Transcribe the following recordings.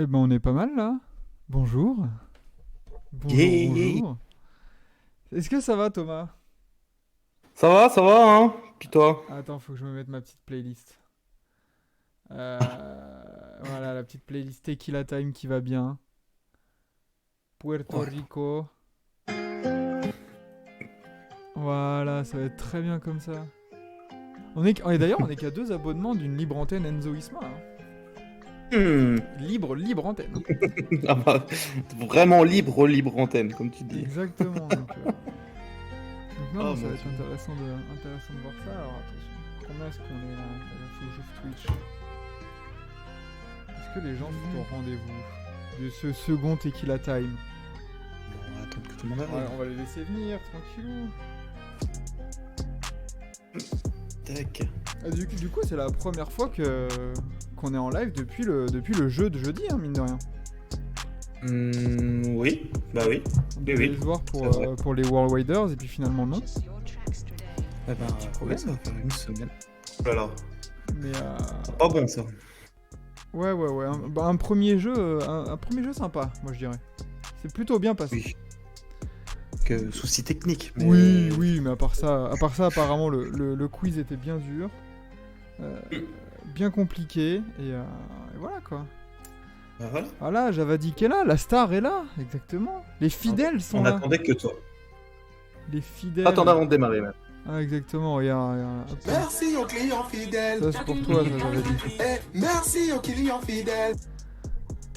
Eh ben, on est pas mal là. Bonjour. Bonjour, Yeah. bonjour. Est-ce que ça va, Thomas? Ça va, hein? Puis toi? Attends, faut que je me mette ma petite playlist. Voilà, la petite playlist Tequila Time qui va bien. Puerto Ouais. Rico. Voilà, ça va être très bien comme ça. Et d'ailleurs, on est qu'à 2 abonnements d'une libre antenne Enzo Isma, hein. Hmm. Libre antenne, hein. Ah bah, vraiment libre antenne, comme tu dis. Exactement. Donc non, Oh non, ça mon va être dieu. intéressant de voir ça. Alors attention, combien est-ce qu'on est là? Il faut que j'ouvre Twitch. Est-ce que les gens sont au rendez-vous de ce second Tequila Time? On va attendre que tout le monde Ouais, arrive. on va les laisser venir, tranquillou. Tac. Du coup, c'est la première fois qu'on est en live depuis le jeu de jeudi, hein, mine de rien. Oui, bah oui. On Oui, devait oui. se voir C'est vrai. pour les World Widers, et puis finalement non. Eh ben, Petit problème. oui, ça va faire une semaine. Oh là là, Mais pas bon ça. ouais. Un premier jeu, un premier jeu sympa, moi je dirais. C'est plutôt bien passé. Oui. Que souci technique. Mais... Oui, mais à part ça, apparemment le quiz était bien dur, euh, bien compliqué, et voilà quoi. Bah voilà. Voilà, Javadi qui est là, la star est là, exactement. Les fidèles sont On là. attendait que toi. Les fidèles. Attends avant de démarrer, même. Ah, exactement, regarde. Hop. Merci aux clients fidèles. Ça, c'est pour toi, ça, Javadi. Merci aux clients fidèles.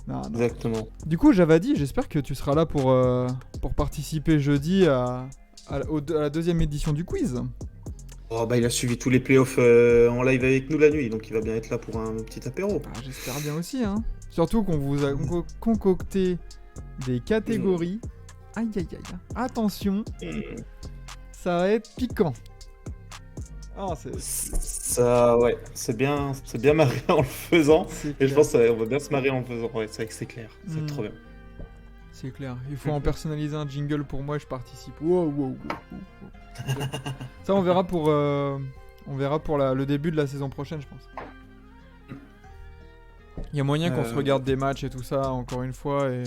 Non. Exactement. Du coup, Javadi, j'espère que tu seras là pour participer jeudi à la deuxième édition du quiz. Oh bah il a suivi tous les playoffs en live avec nous la nuit, donc il va bien être là pour un petit apéro. Ah, j'espère bien aussi, hein. Surtout qu'on vous a concocté des catégories. Aïe. Attention, ça va être piquant. Ah, Ça, ouais, c'est bien marré en le faisant. c'est Et je clair. pense qu'on va bien se marrer en le faisant. Ouais, c'est vrai que c'est clair. C'est Mm. trop bien. C'est clair. Il faut en personnaliser un jingle pour moi, je participe. Wow. Ça, on verra pour le début de la saison prochaine, je pense. Il y a moyen qu'on se regarde des matchs et tout ça, encore une fois, et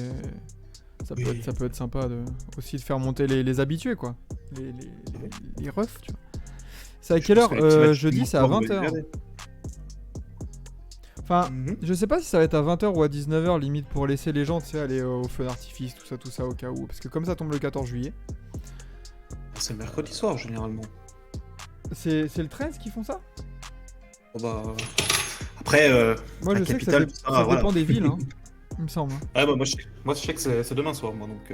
Oui. ça peut être sympa aussi de faire monter les habitués, quoi. Les refs, tu vois. C'est à quelle heure jeudi, c'est à 20h. Enfin, je sais pas si ça va être à 20h ou à 19h, limite, pour laisser les gens, tu sais, aller au feu d'artifice, tout ça, au cas où. Parce que comme ça tombe le 14 juillet. C'est le mercredi soir, généralement. C'est le 13 qui font ça? Oh bah... Après, Moi, la je sais que capitale, ça voilà. dépend des villes, hein, il me semble. Ah bah moi je sais que c'est demain soir, moi, donc...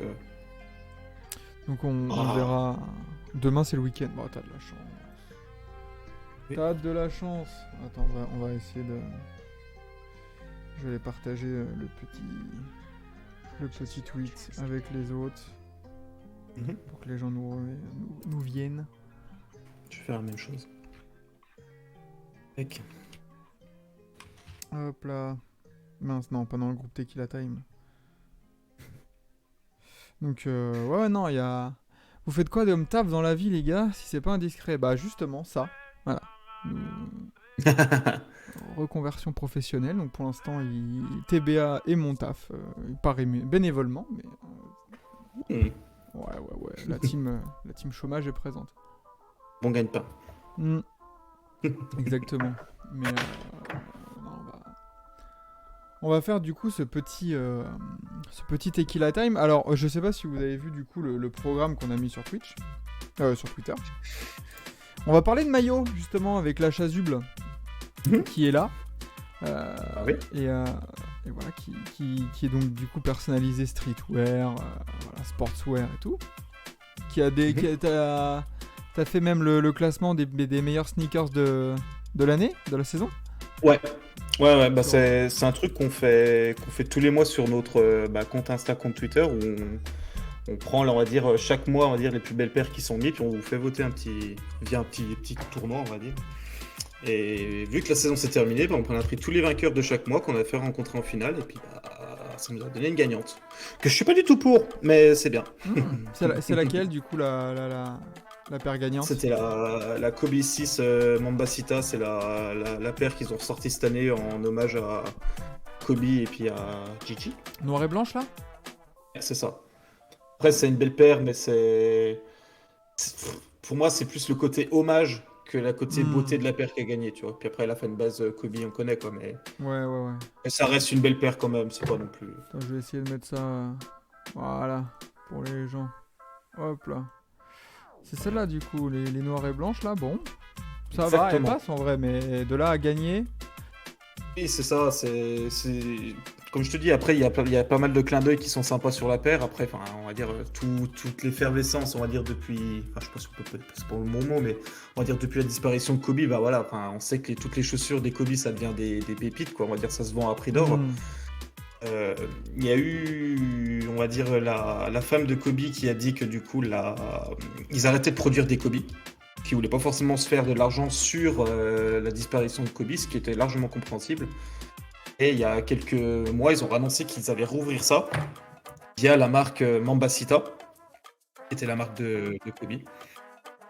Donc on verra. Demain, c'est le week-end. Bon, t'as de la chance. Oui. T'as de la chance. Attends, on va essayer de... Je vais partager le petit tweet avec les autres pour que les gens nous viennent. Je vais faire la même chose. Mec. Hop là. Mince, non, pas dans le groupe Tequila Time. Donc, ouais, non, il y a... Vous faites quoi de taf dans la vie, les gars, si c'est pas indiscret? Bah, justement, ça. Voilà. Reconversion professionnelle, donc pour l'instant, TBA et mon taf, pas bénévolement, mais... Ouais, la team chômage est présente. Bon gagne-pain. Exactement. Mais non, on va faire du coup ce petit Tequila Time. Alors, je sais pas si vous avez vu du coup le programme qu'on a mis sur Twitch, sur Twitter. On va parler de maillot justement avec la chasuble qui est là. Oui. Et voilà, qui est donc du coup personnalisé streetwear, voilà, sportswear et tout. T'as fait même le classement des meilleurs sneakers de l'année, de la saison. Ouais, bah c'est un truc qu'on fait tous les mois sur notre compte Insta, compte Twitter, où on prend, on va dire, chaque mois, on va dire, les plus belles paires qui sont mises, puis on vous fait voter via un petit tournoi, on va dire. Et vu que la saison s'est terminée, on a pris tous les vainqueurs de chaque mois qu'on a fait rencontrer en finale, et puis ça nous a donné une gagnante. Que je suis pas du tout pour, mais c'est bien. C'est laquelle du coup la paire gagnante? C'était la Kobe 6 Mambasita, c'est la paire qu'ils ont ressorti cette année en hommage Kobe et puis à Gigi. Noir et blanche là? C'est ça. Après, c'est une belle paire, mais pour moi, c'est plus le côté hommage que la côté beauté de la paire qui a gagné, tu vois. Puis après, la fanbase Kobe, on connaît, quoi, mais Ouais. ça reste une belle paire quand même, c'est pas non plus. Attends, je vais essayer de mettre ça. Voilà, pour les gens. Hop là. C'est celle-là du coup, les noirs et blanches là, bon. Ça va, elle Exactement. passe en vrai, mais de là à gagner. Oui, c'est ça, comme je te dis, après, il y a pas mal de clins d'œil qui sont sympas sur la paire. Après, enfin, on va dire, toute l'effervescence, on va dire, depuis. Enfin, je pense que c'est pas le bon mot, mais on va dire depuis la disparition de Kobe, bah voilà, enfin, on sait que toutes les chaussures des Kobe, ça devient des pépites, quoi. On va dire, ça se vend à prix d'or. Il y a eu, on va dire, la femme de Kobe qui a dit que du coup, ils arrêtaient de produire des Kobe, qui voulaient pas forcément se faire de l'argent sur la disparition de Kobe, ce qui était largement compréhensible. Et il y a quelques mois, ils ont annoncé qu'ils allaient rouvrir ça via la marque Mambasita, qui était la marque de Kobe.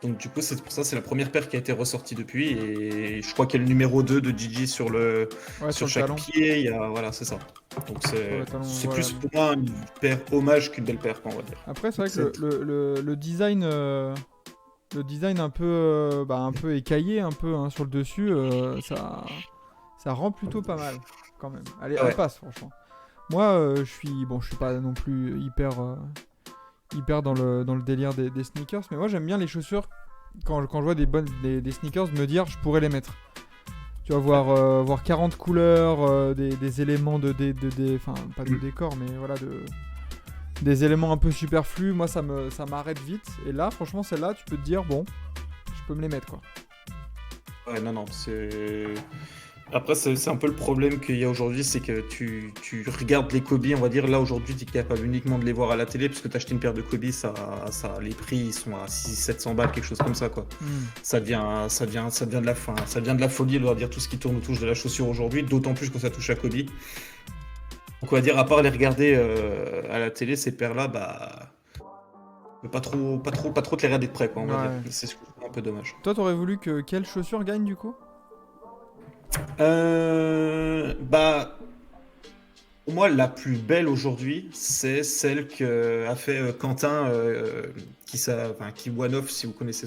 Donc du coup, c'est pour ça, c'est la première paire qui a été ressortie depuis, et je crois qu'il y a le numéro 2 de Gigi sur Sur le chaque talon. pied. Voilà, c'est ça. Donc le talon, c'est voilà. plus pour moi une paire hommage qu'une belle paire, quoi, on va dire. Après, c'est vrai que le design. Le design un peu écaillé un peu hein, sur le dessus, ça rend plutôt pas mal quand même. Allez, Ouais. elle passe franchement. Moi, je suis pas non plus hyper dans le délire des sneakers, mais moi j'aime bien les chaussures quand je vois des sneakers me dire je pourrais les mettre. Tu vas voir 40 couleurs, des éléments enfin pas de décor, mais voilà des éléments un peu superflus, moi ça m'arrête vite. Et là, franchement, celle-là, tu peux te dire, bon, je peux me les mettre quoi. Ouais, non, Après, c'est un peu le problème qu'il y a aujourd'hui, c'est que tu regardes les Kobe, on va dire, là aujourd'hui, tu es capable uniquement de les voir à la télé, parce que tu achètes une paire de Kobe, les prix ils sont à 600-700 balles, quelque chose comme ça, quoi. Ça devient de la fin, ça devient de la folie, on va dire, tout ce qui tourne autour de la chaussure aujourd'hui, d'autant plus quand ça touche à Kobe. Donc on va dire, à part les regarder à la télé, ces paires-là, bah, on peut pas trop te les regarder de près, quoi, on va Ouais. dire. C'est ce que je trouve un peu dommage. Toi, t'aurais voulu que quelle chaussure gagne du coup? Bah, pour moi, la plus belle aujourd'hui, c'est celle qu'a fait Quentin, qui One Off, si vous connaissez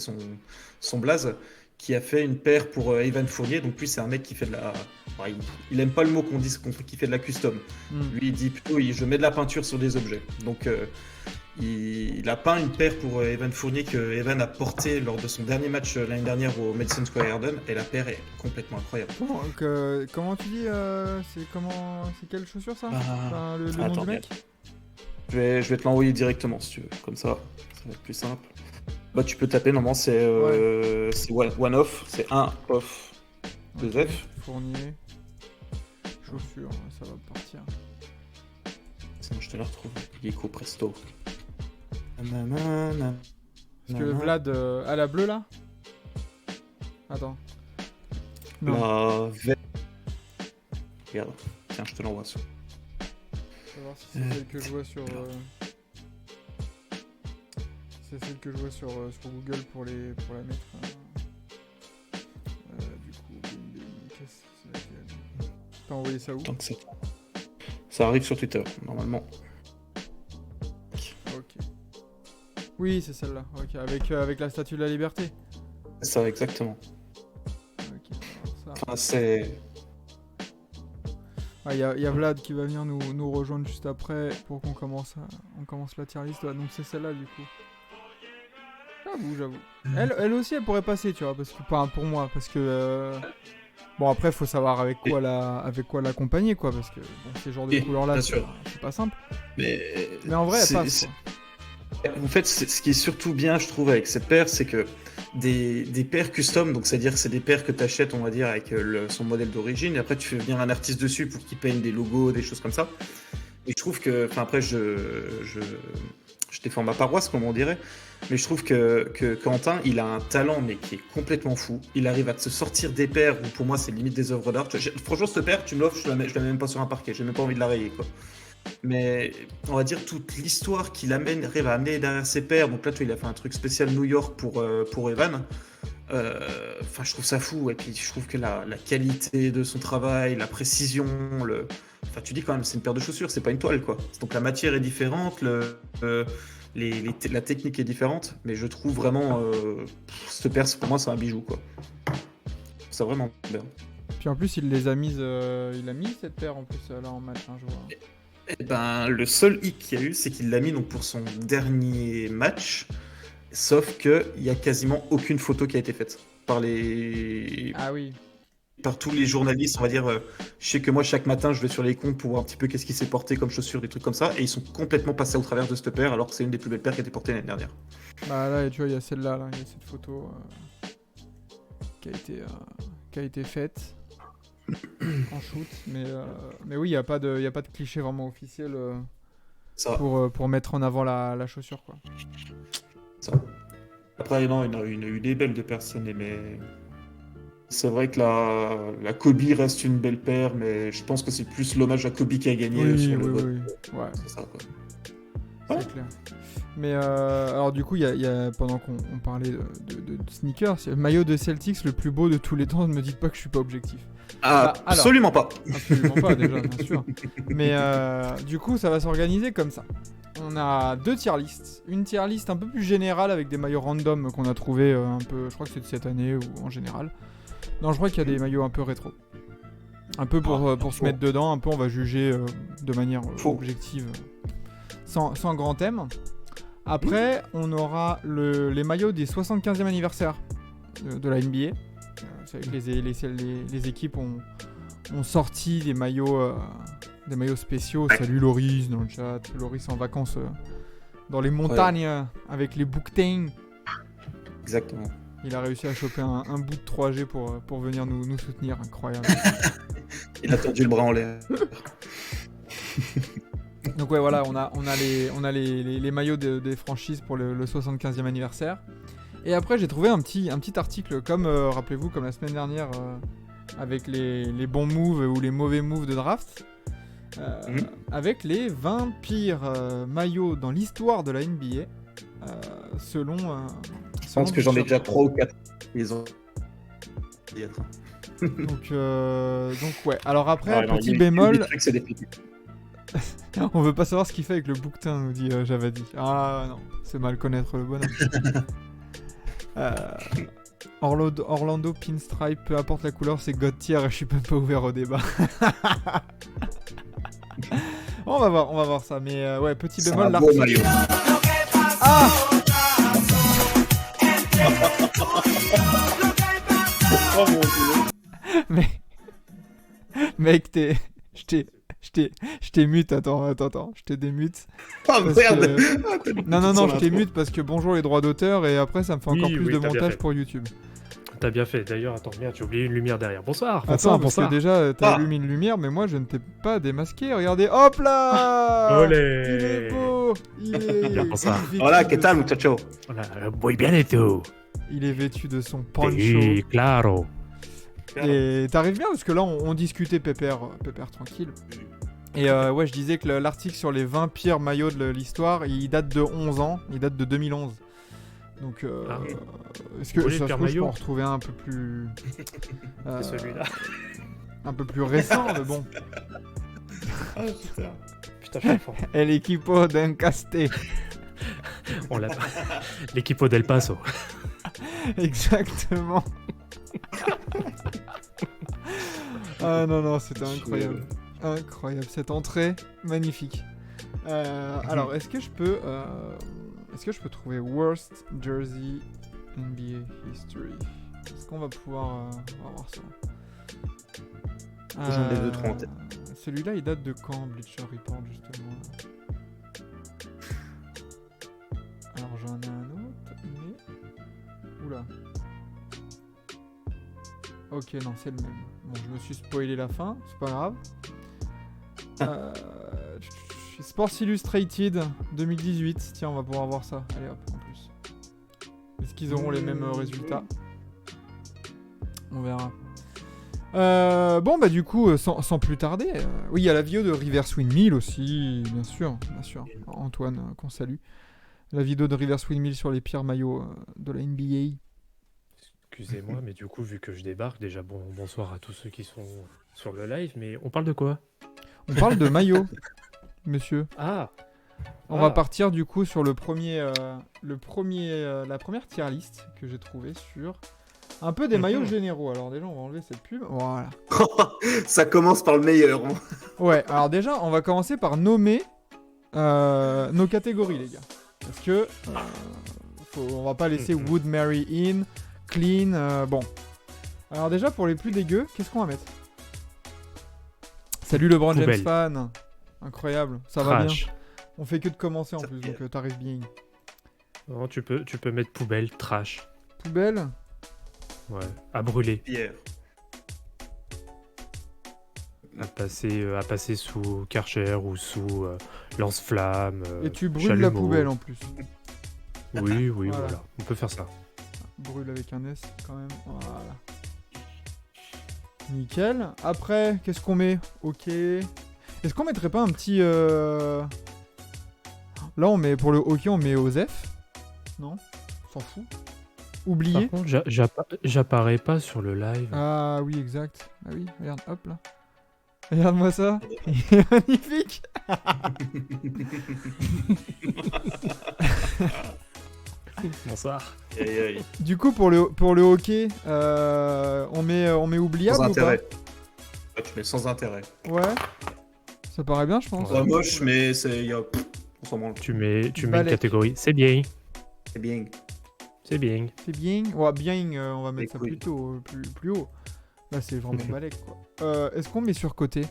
son blaze, qui a fait une paire pour Evan Fournier. Donc lui, c'est un mec qui fait de la... enfin, il aime pas le mot qu'on dise, qui fait de la custom. Lui, il dit plutôt, je mets de la peinture sur des objets. Donc il a peint une paire pour Evan Fournier que Evan a porté lors de son dernier match l'année dernière au Madison Square Garden, et la paire est complètement incroyable. Comment tu dis c'est quelle chaussure ça? Ah, Enfin, le nom attends, du mec? Je vais te l'envoyer directement si tu veux, comme ça va être plus simple. Bah tu peux taper, normalement c'est One Off, c'est un off, deux F. Fournier. Chaussure, ça va partir. Sinon je te la retrouve. Geeko Presto. Parce que Vlad à la bleue là? Attends. Non. La verte. Regarde, tiens, je te l'envoie sur. Je vais voir si c'est celle que je vois sur. C'est celle que je vois sur Google pour la mettre. Du coup, qu'est-ce que c'est laquelle? T'as envoyé ça où? Tant que ça arrive sur Twitter, normalement. Ok. Oui, c'est celle-là. Ok, avec la statue de la liberté. C'est ça, exactement. Ok. Ça. Enfin, c'est. Ah, y a Vlad qui va venir nous rejoindre juste après pour qu'on commence la tier list. Ouais, donc c'est celle-là du coup. J'avoue. Elle aussi, elle pourrait passer, tu vois, parce que pas pour moi, parce que bon après faut savoir avec quoi l'accompagner, quoi, parce que bon, ces genres de couleurs là, c'est pas simple. Mais en vrai, elle passe. Quoi. En fait, ce qui est surtout bien, je trouve, avec cette paire, c'est que des paires custom, donc c'est-à-dire que c'est des paires que tu achètes, on va dire, avec son modèle d'origine, et après tu fais venir un artiste dessus pour qu'il peigne des logos, des choses comme ça. Et je trouve que, enfin après, je défends ma paroisse, comme on dirait, mais je trouve que Quentin, il a un talent, mais qui est complètement fou. Il arrive à se sortir des paires où, pour moi, c'est limite des œuvres d'art. Franchement, cette paire, tu me l'offres, je la mets même pas sur un parquet, j'ai même pas envie de la rayer, quoi. Mais on va dire toute l'histoire qu'il arrive à amener derrière ses paires. Donc là, tu vois, il a fait un truc spécial New York pour Evan. Enfin, je trouve ça fou. Et puis, je trouve que la qualité de son travail, la précision, enfin, tu dis quand même, c'est une paire de chaussures, c'est pas une toile, quoi. Donc, la matière est différente, la technique est différente, mais je trouve vraiment, cette paire, pour moi, c'est un bijou, quoi. C'est vraiment bien. Puis en plus, il les a mises, il a mis cette paire en plus là en match, hein, je vois. Eh ben, le seul hic qu'il y a eu, c'est qu'il l'a mis donc pour son dernier match, sauf qu'il y a quasiment aucune photo qui a été faite par Ah oui. par tous les journalistes, on va dire. Je sais que moi, chaque matin, je vais sur les comptes pour voir un petit peu qu'est-ce qui s'est porté comme chaussures, des trucs comme ça, et ils sont complètement passés au travers de cette paire, alors que c'est une des plus belles paires qui a été portée l'année dernière. Bah là, tu vois, il y a celle-là, il y a cette photo qui a été faite en shoot, mais oui, il y a pas de cliché vraiment officiel Ça, pour mettre en avant la chaussure, quoi. ça. Après, non, il y en a eu des belles de personnes, mais c'est vrai que la Kobe reste une belle paire, mais je pense que c'est plus l'hommage à Kobe qui a gagné Oui, sur le vote. ouais, C'est ça, quoi. c'est clair. Mais alors du coup, il y a pendant qu'on parlait de sneakers, c'est le maillot de Celtics le plus beau de tous les temps. Ne me dites pas que je suis pas objectif. Ah, Bah, alors. absolument pas. Absolument pas déjà, bien sûr. Mais du coup, ça va s'organiser comme ça. On a 2 tier lists. Une tier list un peu plus générale avec des maillots random qu'on a trouvé un peu, je crois que c'est de cette année ou en général. Non, je crois qu'il y a des maillots un peu rétro. Un peu pour se mettre dedans, un peu on va juger de manière objective, sans grand thème. Après, on aura les maillots des 75e anniversaire de la NBA. C'est vrai que les équipes ont sorti des maillots spéciaux. Salut Loris dans le chat. Loris en vacances dans les montagnes avec les bouquetins. Exactement. Il a réussi à choper un bout de 3G pour venir nous soutenir. Incroyable. Il a tendu le bras en l'air. Donc ouais, voilà, on a les maillots des franchises pour le 75e anniversaire. Et après, j'ai trouvé un petit article, comme, rappelez-vous, comme la semaine dernière, avec les bons moves ou les mauvais moves de draft, avec les 20 pires maillots dans l'histoire de la NBA, selon... Je pense que j'en ai déjà 3 ou 4. Ils ont... donc ouais. Alors après, petit bémol... On veut pas savoir ce qu'il fait avec le bouquetin, nous dit Javadi. Ah non, c'est mal connaître le bonhomme. Orlando Pinstripe, peu importe la couleur, c'est God tier et je suis même pas ouvert au débat. On va voir ça, mais ouais, petit bémol, l'article. Ah oh mon dieu. Mais mec, je t'ai mute, attends, je t'ai démute. Oh merde Non, je t'ai mute parce que bonjour les droits d'auteur et après ça me fait encore plus de montage pour YouTube. T'as bien fait, d'ailleurs, attends, merde, j'ai oublié une lumière derrière. Bonsoir. Attends, parce que déjà, t'as allumé une lumière, mais moi je ne t'ai pas démasqué, regardez, hop là. Olé. Il est beau. Bonsoir. Voilà, que tal, muchacho? Hola, muy bien et tout. Il est vêtu de son poncho. Sí, claro. Et t'arrives bien parce que là on discutait pépère tranquille. Et ouais, je disais que l'article sur les 20 pires maillots de l'histoire, il date de 11 ans, il date de 2011. Donc est-ce que ça se trouve, je peux en retrouver un peu plus c'est celui-là. Un peu plus récent, mais bon. Ah, putain. Putain, je suis fort. El equipo d'Encaste. On l'a pas. L'équipe d'El Paso. Exactement. Ah non, c'était incroyable. Incroyable, cette entrée, magnifique. Alors, est-ce que je peux trouver Worst Jersey NBA History? Est-ce qu'on va pouvoir voir ça? J'en ai 2-3 en tête. Celui-là, il date de quand, Bleacher Report, justement? Alors, j'en ai un autre, mais... Oula. Ok, non, c'est le même. Bon, je me suis spoilé la fin, c'est pas grave. Sports Illustrated 2018. Tiens, on va pouvoir voir ça. Allez hop, en plus. Est-ce qu'ils auront les mêmes résultats? On verra. Bon, bah du coup, sans plus tarder, oui, il y a la vidéo de Reverse Windmill aussi, bien sûr. Antoine, qu'on salue. La vidéo de Reverse Windmill sur les pires maillots de la NBA. excusez-moi, mais du coup, vu que je débarque, déjà bonsoir à tous ceux qui sont sur le live, mais on parle de quoi? On parle de maillot, monsieur. Ah! On va partir du coup sur la première tier list que j'ai trouvée sur un peu des maillots généraux. Alors déjà, on va enlever cette pub. Voilà. Ça commence par le meilleur. Ouais, alors déjà, on va commencer par nommer nos catégories, les gars. Parce que on va pas laisser Would Marry In, Clean, bon. Alors déjà, pour les plus dégueux, qu'est-ce qu'on va mettre? Salut LeBron James Poubelle. fan. Incroyable, ça va bien. Trash. On fait que de commencer en plus, donc t'arrives bien. Non, tu peux mettre poubelle, trash. Poubelle. Ouais. À brûler. Pierre. À passer sous Karcher ou sous lance-flamme. Et tu brûles la poubelle en plus. Oui, Voilà. voilà. On peut faire ça. Brûle avec un S quand même. Voilà. Nickel. Après, qu'est-ce qu'on met? Ok. Est-ce qu'on mettrait pas un petit... Là, on met pour le hockey, on met Osef. Non? On s'en fout. Oublié. Par contre, j'apparais pas sur le live. Ah oui, exact. Ah oui, regarde, hop là. Regarde-moi ça. Il est magnifique. Bonsoir. Aïe, aïe. Du coup, pour le hockey, on met oubliable Sans ou pas? intérêt. Ah, tu mets sans intérêt. Ouais. Ça paraît bien, je pense. Pas moche, mais c'est. On s'en branle. Tu mets une Balek. catégorie. C'est bien. C'est bien. C'est bien. C'est bien. Ouais, bien, on va mettre ça couilles. plutôt plus haut. Là, c'est vraiment balèque, quoi. Est-ce qu'on met sur côté?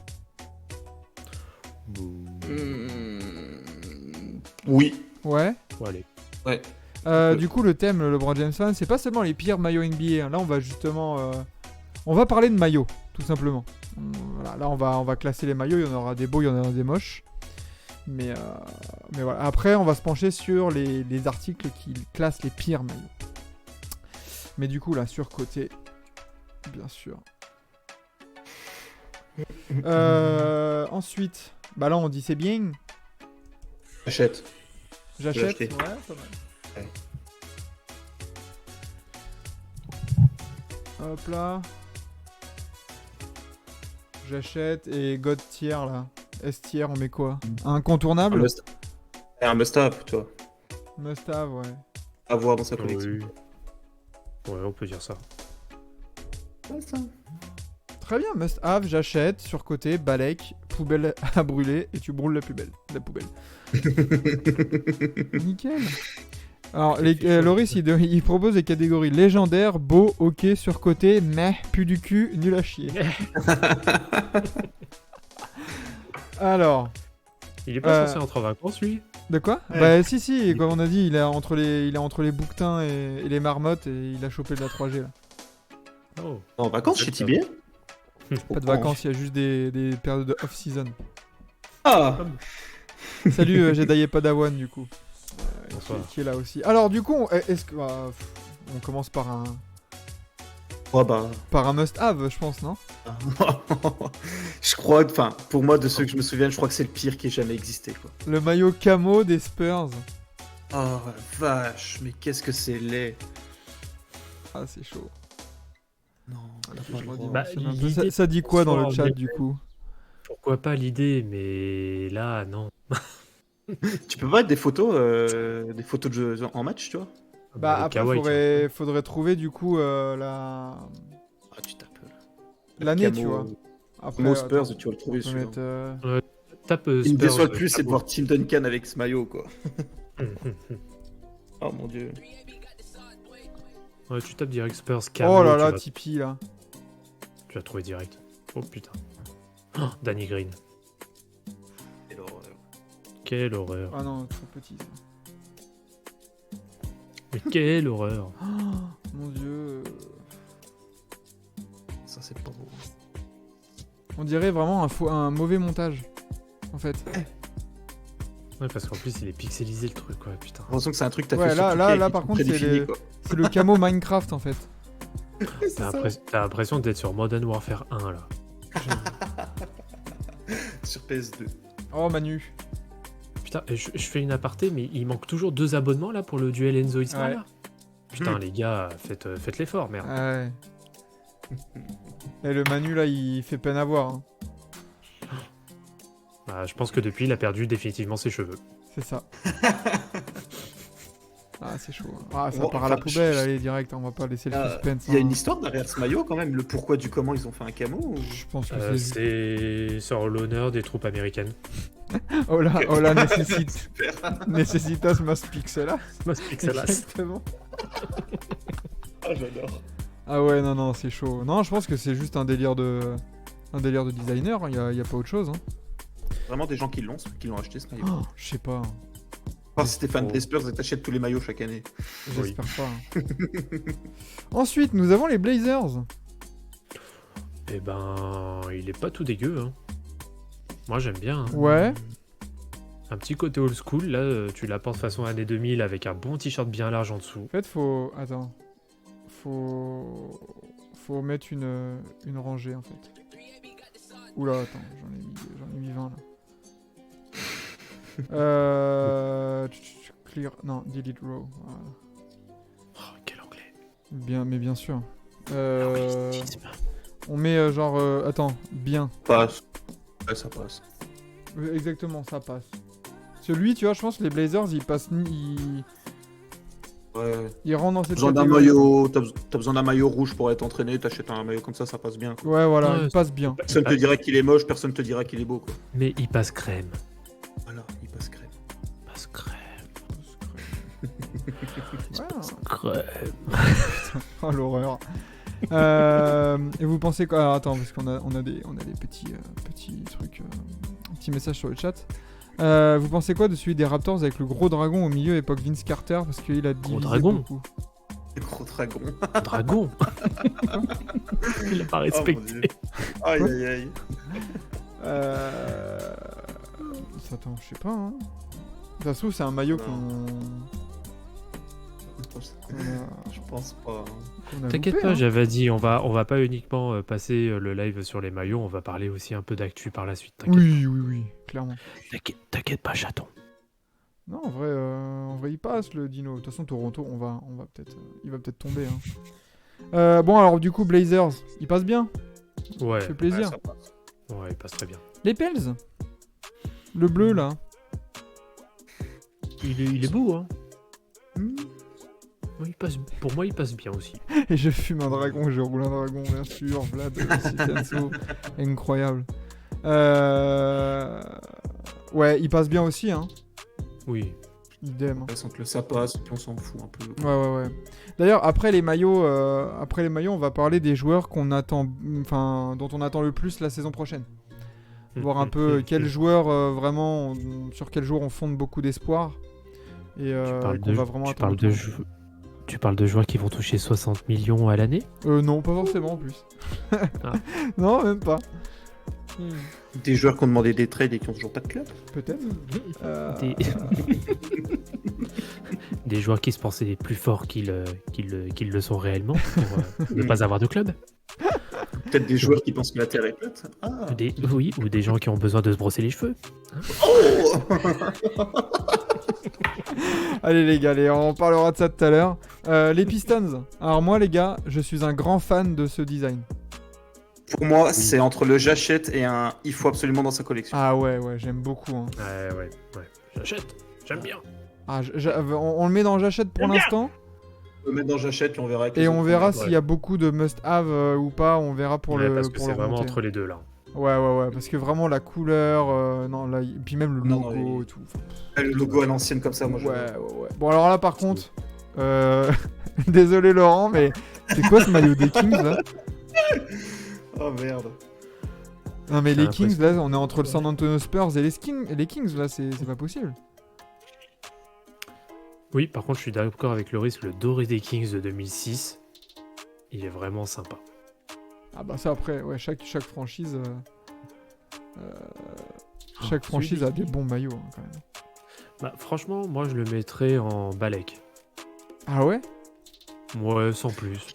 Oui. Ouais. Bon, allez. Ouais. Du coup, le thème, le LeBron James fan, c'est pas seulement les pires maillots NBA. Hein. Là, on va justement... on va parler de maillots, tout simplement. Voilà, là, on va classer les maillots. Il y en aura des beaux, il y en aura des moches. Mais voilà. Après, on va se pencher sur les articles qui classent les pires maillots. Mais du coup, là, sur côté, bien sûr. Ensuite, bah là, on dit c'est bien. Achète. J'achète. Je Ouais, l'ai pas mal. Hop là. J'achète. Et God tier là. S tier, on met quoi? Un incontournable? Un must-have, tu vois. Must have, ouais. À voir dans sa collection. Oui. Ouais, on peut dire ça. Ouais, ça. Très bien, must have, j'achète. Sur côté, balèque, poubelle à brûler. Et tu brûles la poubelle. Nickel. Alors, Loris, il propose des catégories légendaires, beau, ok, surcoté, meh, pu du cul, nul à chier. Alors, Il est pas censé rentrer en vacances, lui? de quoi? Ouais. Bah si, comme on a dit, il est entre les bouquetins et les marmottes et il a chopé de la 3G là. Oh. En vacances chez Tibier? Pas de vacances, il y a juste des périodes de off-season. Ah. Salut Jedi Padawan du coup. Bonsoir. Qui est là aussi. Alors du coup, est-ce que... on commence par Oh bah. un must-have, je pense, non? Je crois que, enfin, pour moi, de ceux que je me souviens, je crois que c'est le pire qui ait jamais existé, quoi. Le maillot camo des Spurs. Oh vache, mais qu'est-ce que c'est laid. Ah, c'est chaud. Non, Je t'as pas le redis, droit. Bah, mentionne un peu. l'idée- Ça dit quoi dans le Bonsoir, chat mais- du coup? Pourquoi pas l'idée, mais là, non. Tu peux pas mettre des photos de jeux en match, tu vois? Bah Le après, kawaii, faudrait trouver du coup Ah, tu tapes. l'année, Camo- tu vois. Après, Camo Spurs, attends, tu vas le trouver on peut celui-là. mettre, Tape Il me Spurs, déçoit le plus, c'est de Cabo. voir Tim Duncan avec ce maillot, quoi. Oh mon dieu. Ouais, tu tapes direct Spurs Camo. Oh là tu là, vas- Tipeee là. Tu vas trouver direct. Oh putain. Oh, Danny Green. Quelle horreur. Quelle horreur. Ah non, trop petit. Ça. Mais quelle horreur. Oh, mon dieu. Ça, c'est pas beau. On dirait vraiment un mauvais montage. En fait. Ouais, parce qu'en plus, il est pixelisé le truc, quoi, putain. J'ai l'impression que c'est un truc que t'as Ouais, fait là, sur là, Touquet là, et qui par est contre, c'est prédéfini, le- quoi. C'est le camo Minecraft en fait. T'as l'impression d'être sur Modern Warfare 1, là. Sur PS2. Oh Manu. Putain, je fais une aparté, mais il manque toujours 2 abonnements, là, pour le duel Enzo Isma, Ouais. là. Putain, les gars, faites l'effort, merde. Ah ouais. Et le Manu là, il fait peine à voir. Hein. Bah, je pense que depuis, il a perdu définitivement ses cheveux. C'est ça. Ah, c'est chaud. Ah, ça Bon, part à la enfin, poubelle, allez, direct, on va pas laisser le suspense. Il y a hein. une histoire derrière ce maillot quand même, le pourquoi du comment ils ont fait un camo ou... Je pense que c'est... C'est sur l'honneur des troupes américaines. Oh là, nécessite... Necessitas mas pixelas. Exactement. Ah, j'adore. Ah ouais, non, c'est chaud. Non, je pense que c'est juste un délire de designer, y a pas autre chose. Hein. Vraiment des gens qui l'ont acheté ce maillot. Oh, je sais pas. Enfin, si t'es fan des Spurs et t'achètes tous les maillots chaque année. J'espère pas. Hein. Ensuite, nous avons les Blazers. Eh ben, il est pas tout dégueu. Hein. Moi, j'aime bien. Hein. Ouais. Un petit côté old school, là, tu la portes façon années 2000 avec un bon t-shirt bien large en dessous. En fait, faut... Attends. Faut mettre une rangée, en fait. Oula, attends, j'en ai mis 20, là. Clear... Non, delete row. Voilà. Oh, quel anglais. Bien sûr. Anglicisme. On met genre... attends, bien. Passe. Ouais, ça passe. Exactement, ça passe. Celui, tu vois, je pense que les Blazers, ils passent... Ouais. Ils rentrent dans cette T'as besoin d'un catégorie. maillot, t'as besoin d'un maillot rouge pour être entraîné, t'achètes un maillot comme ça passe bien. Quoi. Ouais, voilà, Ouais, ils passent bien. Personne te dira qu'il est moche, personne te dira qu'il est beau. Quoi. Mais il passe crème. Voilà, il passe crème. Il passe crème. Ouais. Crème. Oh, l'horreur. Et vous pensez quoi? Alors, attends, parce qu'on a des petits trucs, petits messages sur le chat. Vous pensez quoi de celui des Raptors avec le gros dragon au milieu époque Vince Carter parce qu'il a divisé dragon beaucoup. Gros dragon. Dragon. Il a pas respecté. Dieu. Aïe aïe aïe. Attends, je sais pas. Hein. Ça se trouve c'est un maillot qu'on Je pense pas. a T'inquiète loupé, pas, hein. j'avais dit, on va pas uniquement passer le live sur les maillots, on va parler aussi un peu d'actu par la suite. Oui, clairement. T'inquiète pas, chaton. Non, en vrai, il passe le Dino. De toute façon, Toronto, on va peut-être, il va peut-être tomber. Hein. Bon, alors du coup, Blazers, il passe bien. Ouais, Ça fait plaisir. Ouais, ça passe. ouais, il passe très bien. Les Pels, le bleu là. Il est beau, hein. Ouais, pour moi, il passe bien aussi. Et je fume un dragon, je roule un dragon, bien sûr. Vlad, Senso, incroyable. Ouais, il passe bien aussi, hein. Oui. Idem. On sent que ça passe, puis on s'en fout un peu. Ouais. D'ailleurs, après les maillots, on va parler des joueurs qu'on attend, enfin, dont on attend le plus la saison prochaine. Voir un peu quels joueurs vraiment, sur quels joueurs on fonde beaucoup d'espoir et qu'on va vraiment attendre. Tu parles de joueurs qui vont toucher 60 millions à l'année? Non, pas forcément en plus. Ah. Non, même pas. Des joueurs qui ont demandé des trades et qui ont toujours pas de club. Peut-être. Des joueurs qui se pensaient plus forts qu'ils le sont réellement pour ne pas avoir de club. Peut-être des joueurs qui pensent que la Terre est plate. Ah. Oui, ou des gens qui ont besoin de se brosser les cheveux. Oh. Allez les gars, on parlera de ça tout à l'heure. Les Pistons. Alors moi les gars, je suis un grand fan de ce design. Pour moi, c'est entre le j'achète et un il faut absolument dans sa collection. Ah ouais, j'aime beaucoup. Hein. Ouais. J'achète, j'aime bien. Ah, on le met dans j'achète pour l'instant. On le met dans j'achète et on verra. Et on verra s'il y a beaucoup de must-have ou pas. On verra pour le. Parce que pour c'est le vraiment remonter. entre les deux là. Ouais, parce que vraiment la couleur, non là, et puis même le logo et tout. Le logo à l'ancienne comme ça, moi je. Ouais. Bon alors là par contre, désolé Laurent, mais c'est quoi ce maillot des Kings là? Oh merde. Non mais les Kings là, on est entre le San Antonio Spurs et les Kings là, c'est pas possible. Oui, par contre, je suis d'accord avec Loris, le doré des Kings de 2006, il est vraiment sympa. Ah bah ça après, ouais, chaque franchise, franchise a des bons maillots hein, quand même. Bah, franchement, moi je le mettrais en Balek. Ah ouais? Ouais, sans plus.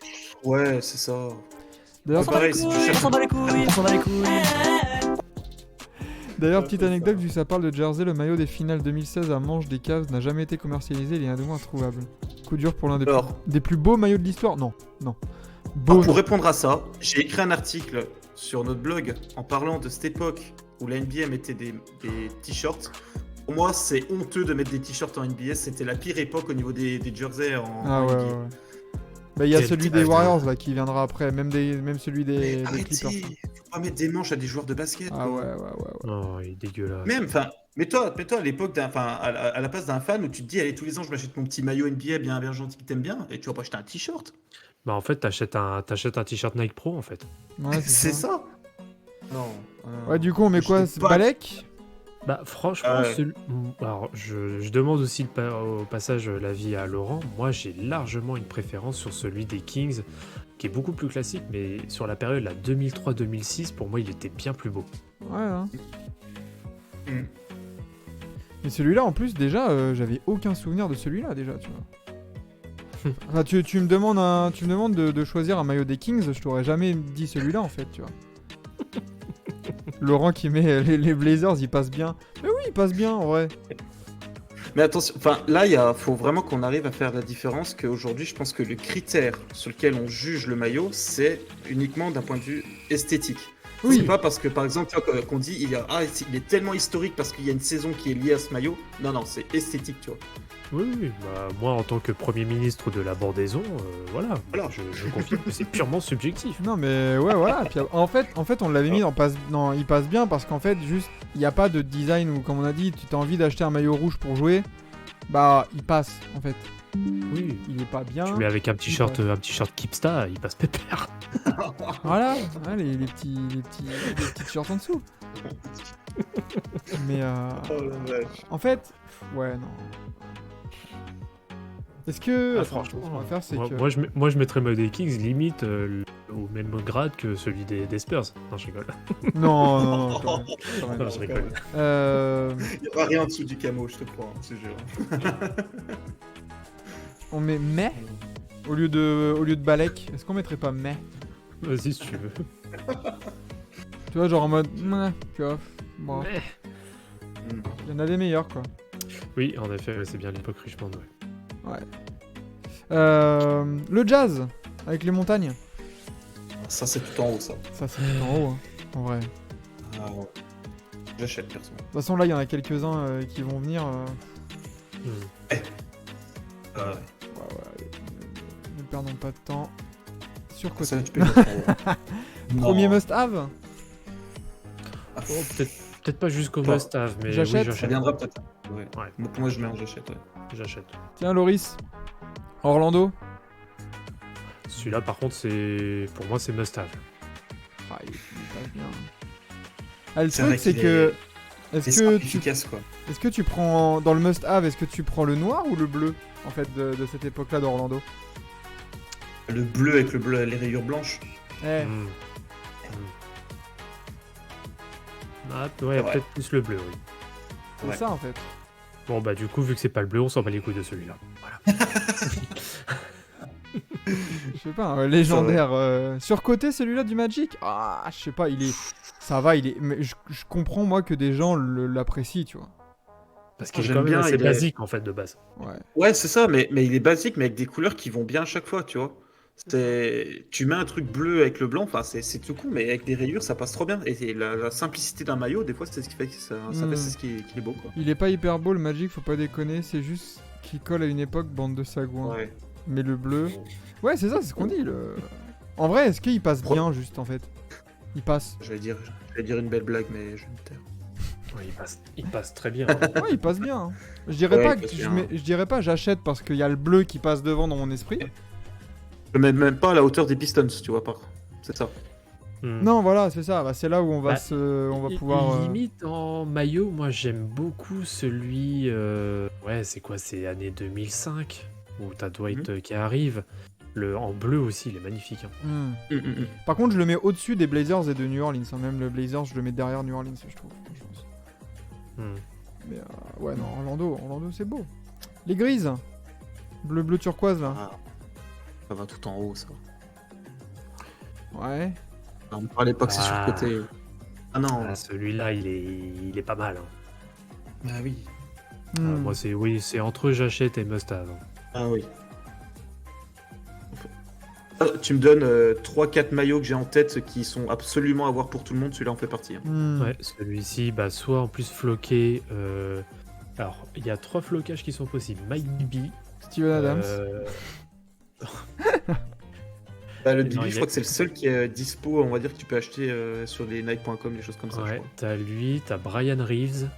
Ouais, c'est ça. D'ailleurs, Pareil, si tu cherches. D'ailleurs, petite anecdote, vu que ça parle de jersey, le maillot des finales 2016 à manches des Cavs n'a jamais été commercialisé, il est un de moins introuvable. Coup dur pour l'un Alors, des plus beaux maillots de l'histoire. Non. Beau. pour répondre à ça, j'ai écrit un article sur notre blog en parlant de cette époque où la NBA mettait des t-shirts. Pour moi, c'est honteux de mettre des t-shirts en NBA. C'était la pire époque au niveau des jerseys en Ouais. NBA. Bah, il y a Quel celui putain. des Warriors là qui viendra après, même celui des Clippers. Arrêtez, faut pas mettre des manches à des joueurs de basket. Ah quoi. ouais. Non, il est dégueulasse. Même, enfin, mets-toi à l'époque, à la place d'un fan où tu te dis, allez, tous les ans, je m'achète mon petit maillot NBA bien gentil que t'aimes bien, et tu vas pas acheter un t-shirt. Bah, en fait, t'achètes un t-shirt Nike Pro, en fait. Ouais, C'est ça. Non. Ouais, du coup, on met quoi? Je sais pas. Balek? Bah, franchement, Ouais. alors, je demande aussi au passage l'avis à Laurent. Moi, j'ai largement une préférence sur celui des Kings, qui est beaucoup plus classique, mais sur la période là, 2003-2006, pour moi, il était bien plus beau. Ouais, hein. Mm. Mais celui-là, en plus, déjà, j'avais aucun souvenir de celui-là, déjà, tu vois. Enfin, tu me demandes de choisir un maillot des Kings, je t'aurais jamais dit celui-là, en fait, tu vois. Laurent qui met les Blazers, il passe bien. Mais oui, il passe bien, en vrai. Mais attention, enfin, là, faut vraiment qu'on arrive à faire la différence qu'aujourd'hui, je pense que le critère sur lequel on juge le maillot, c'est uniquement d'un point de vue esthétique. Oui. C'est pas parce que, par exemple, tu vois, qu'on dit il est tellement historique parce qu'il y a une saison qui est liée à ce maillot. Non, c'est esthétique, tu vois. Oui, bah, moi, en tant que Premier ministre de la bordaison, voilà, Voilà. je confirme que c'est purement subjectif. Non, mais ouais, voilà. Puis, en fait, on l'avait mis dans il passe bien parce qu'en fait, juste, il n'y a pas de design où, comme on a dit, tu as envie d'acheter un maillot rouge pour jouer. Bah, il passe, en fait. Oui, Il est pas bien. tu mets avec un t-shirt Kipsta, il passe pépère. Voilà, ouais, les petits t-shirts en dessous. Mais Oh la vache. en fait, ouais, non. Est-ce que. Ah, Attends, ce qu'on va faire, c'est que. moi, je mettrais le des Kings limite au même grade que celui des Spurs. Non, je rigole. Non, quand même, quand même. Non, je rigole. Il n'y a pas rien en dessous du camo, je te crois, je te jure. On met mais au lieu de Balek. Est-ce qu'on mettrait pas mais? Vas-y, si tu veux. Tu vois, genre en mode. Meh, tu vois. Bon, Mais- il y en a des meilleurs, quoi. Oui, en effet, ouais, c'est bien l'époque Richmond. Ouais. Le jazz avec les montagnes. Ça, c'est tout en haut, ça. Ça, c'est tout en haut, hein, en vrai. Ah, ouais. J'achète, perso. De toute façon, là, il y en a quelques-uns qui vont venir. Ah, ouais. Ouais, ne perdons pas de temps. Sur côté. Ça, tu peux le mettre en haut. Premier Non. must-have. Ah, Oh, peut-être pas jusqu'au Pas. must-have, mais J'achète. oui, Ça j'achète. viendra peut-être. Ouais. Ouais. Donc, moi, je mets en j'achète, ouais. J'achète. Tiens, Loris. Orlando. Celui-là, par contre, pour moi, c'est must-have. Ah, il passe bien. Ah, le C'est vrai truc, c'est qu'il que. C'est Est-ce simple, que, tu, efficace, quoi. est-ce que tu prends. Dans le must-have, est-ce que tu prends le noir ou le bleu, en fait, de cette époque-là d'Orlando? Le bleu avec les rayures blanches. Eh, Ah, ouais, Ouais. peut-être plus le bleu, oui. c'est Ouais. ça, en fait. Bon, bah, du coup, vu que c'est pas le bleu, on s'en bat les couilles de celui-là. Voilà. Je sais pas, un légendaire. Surcoté, celui-là du Magic? Ah, je sais pas, il est. Ça va, il est. Mais je comprends, moi, que des gens l'apprécient, tu vois. Parce qu'il est J'aime quand même bien, assez il est- basique, en fait, de base. Ouais. Ouais, c'est ça, mais il est basique, mais avec des couleurs qui vont bien à chaque fois, tu vois. Tu mets un truc bleu avec le blanc, enfin, c'est tout con, mais avec des rayures, ça passe trop bien. Et la simplicité d'un maillot, des fois, c'est ce qui fait que ça fait c'est ce qui est beau, quoi. Il est pas hyper beau, le Magic, faut pas déconner. C'est juste qu'il colle à une époque, bande de sagouins. Ouais. Mais le bleu. Ouais, c'est ça, c'est ce qu'on dit. En vrai, est-ce qu'il passe bien, juste, en fait? Il passe. J'allais dire une belle blague, mais je vais me taire. Ouais, il passe très bien. Ouais, il passe bien. Hein. Je dirais Ouais, pas il que passe je, bien. je dirais pas j'achète parce qu'il y a le bleu qui passe devant dans mon esprit. Je mets même pas à la hauteur des Pistons, tu vois, c'est ça. Hmm. Non, voilà, c'est ça. Bah, c'est là où on va Bah, on va pouvoir. Limite en maillot, moi j'aime beaucoup celui. Ouais, c'est quoi? C'est année 2005 où t'as Dwight qui arrive. En bleu aussi, il est magnifique. Hein. Par contre, je le mets au-dessus des Blazers et de New Orleans. Hein. Même le Blazers, je le mets derrière New Orleans, je trouve. Hmm. Mais ouais, non, Orlando, c'est beau. Les grises, bleu turquoise là. Ah, ça va tout en haut, ça. Ouais. On me parlait pas que c'est Ah. surcoté. Ah non. Ah, celui-là, il est pas mal. Hein. Ah oui. Hmm. Moi, c'est entre j'achète et must-have. Hein. Ah oui. tu me donnes 3-4 maillots que j'ai en tête qui sont absolument à voir pour tout le monde, celui-là en fait partie. Hein. Ouais, celui-ci, bah, soit en plus floqué. Alors, il y a 3 flocages qui sont possibles. Mike Bibby. Steven Adams. Bah, le Non, Bibi, il je y a- crois que c'est le seul qui est dispo, on va dire, que tu peux acheter sur les Nike.com, des choses comme ça, je Ouais, crois. t'as lui, t'as Brian Reeves.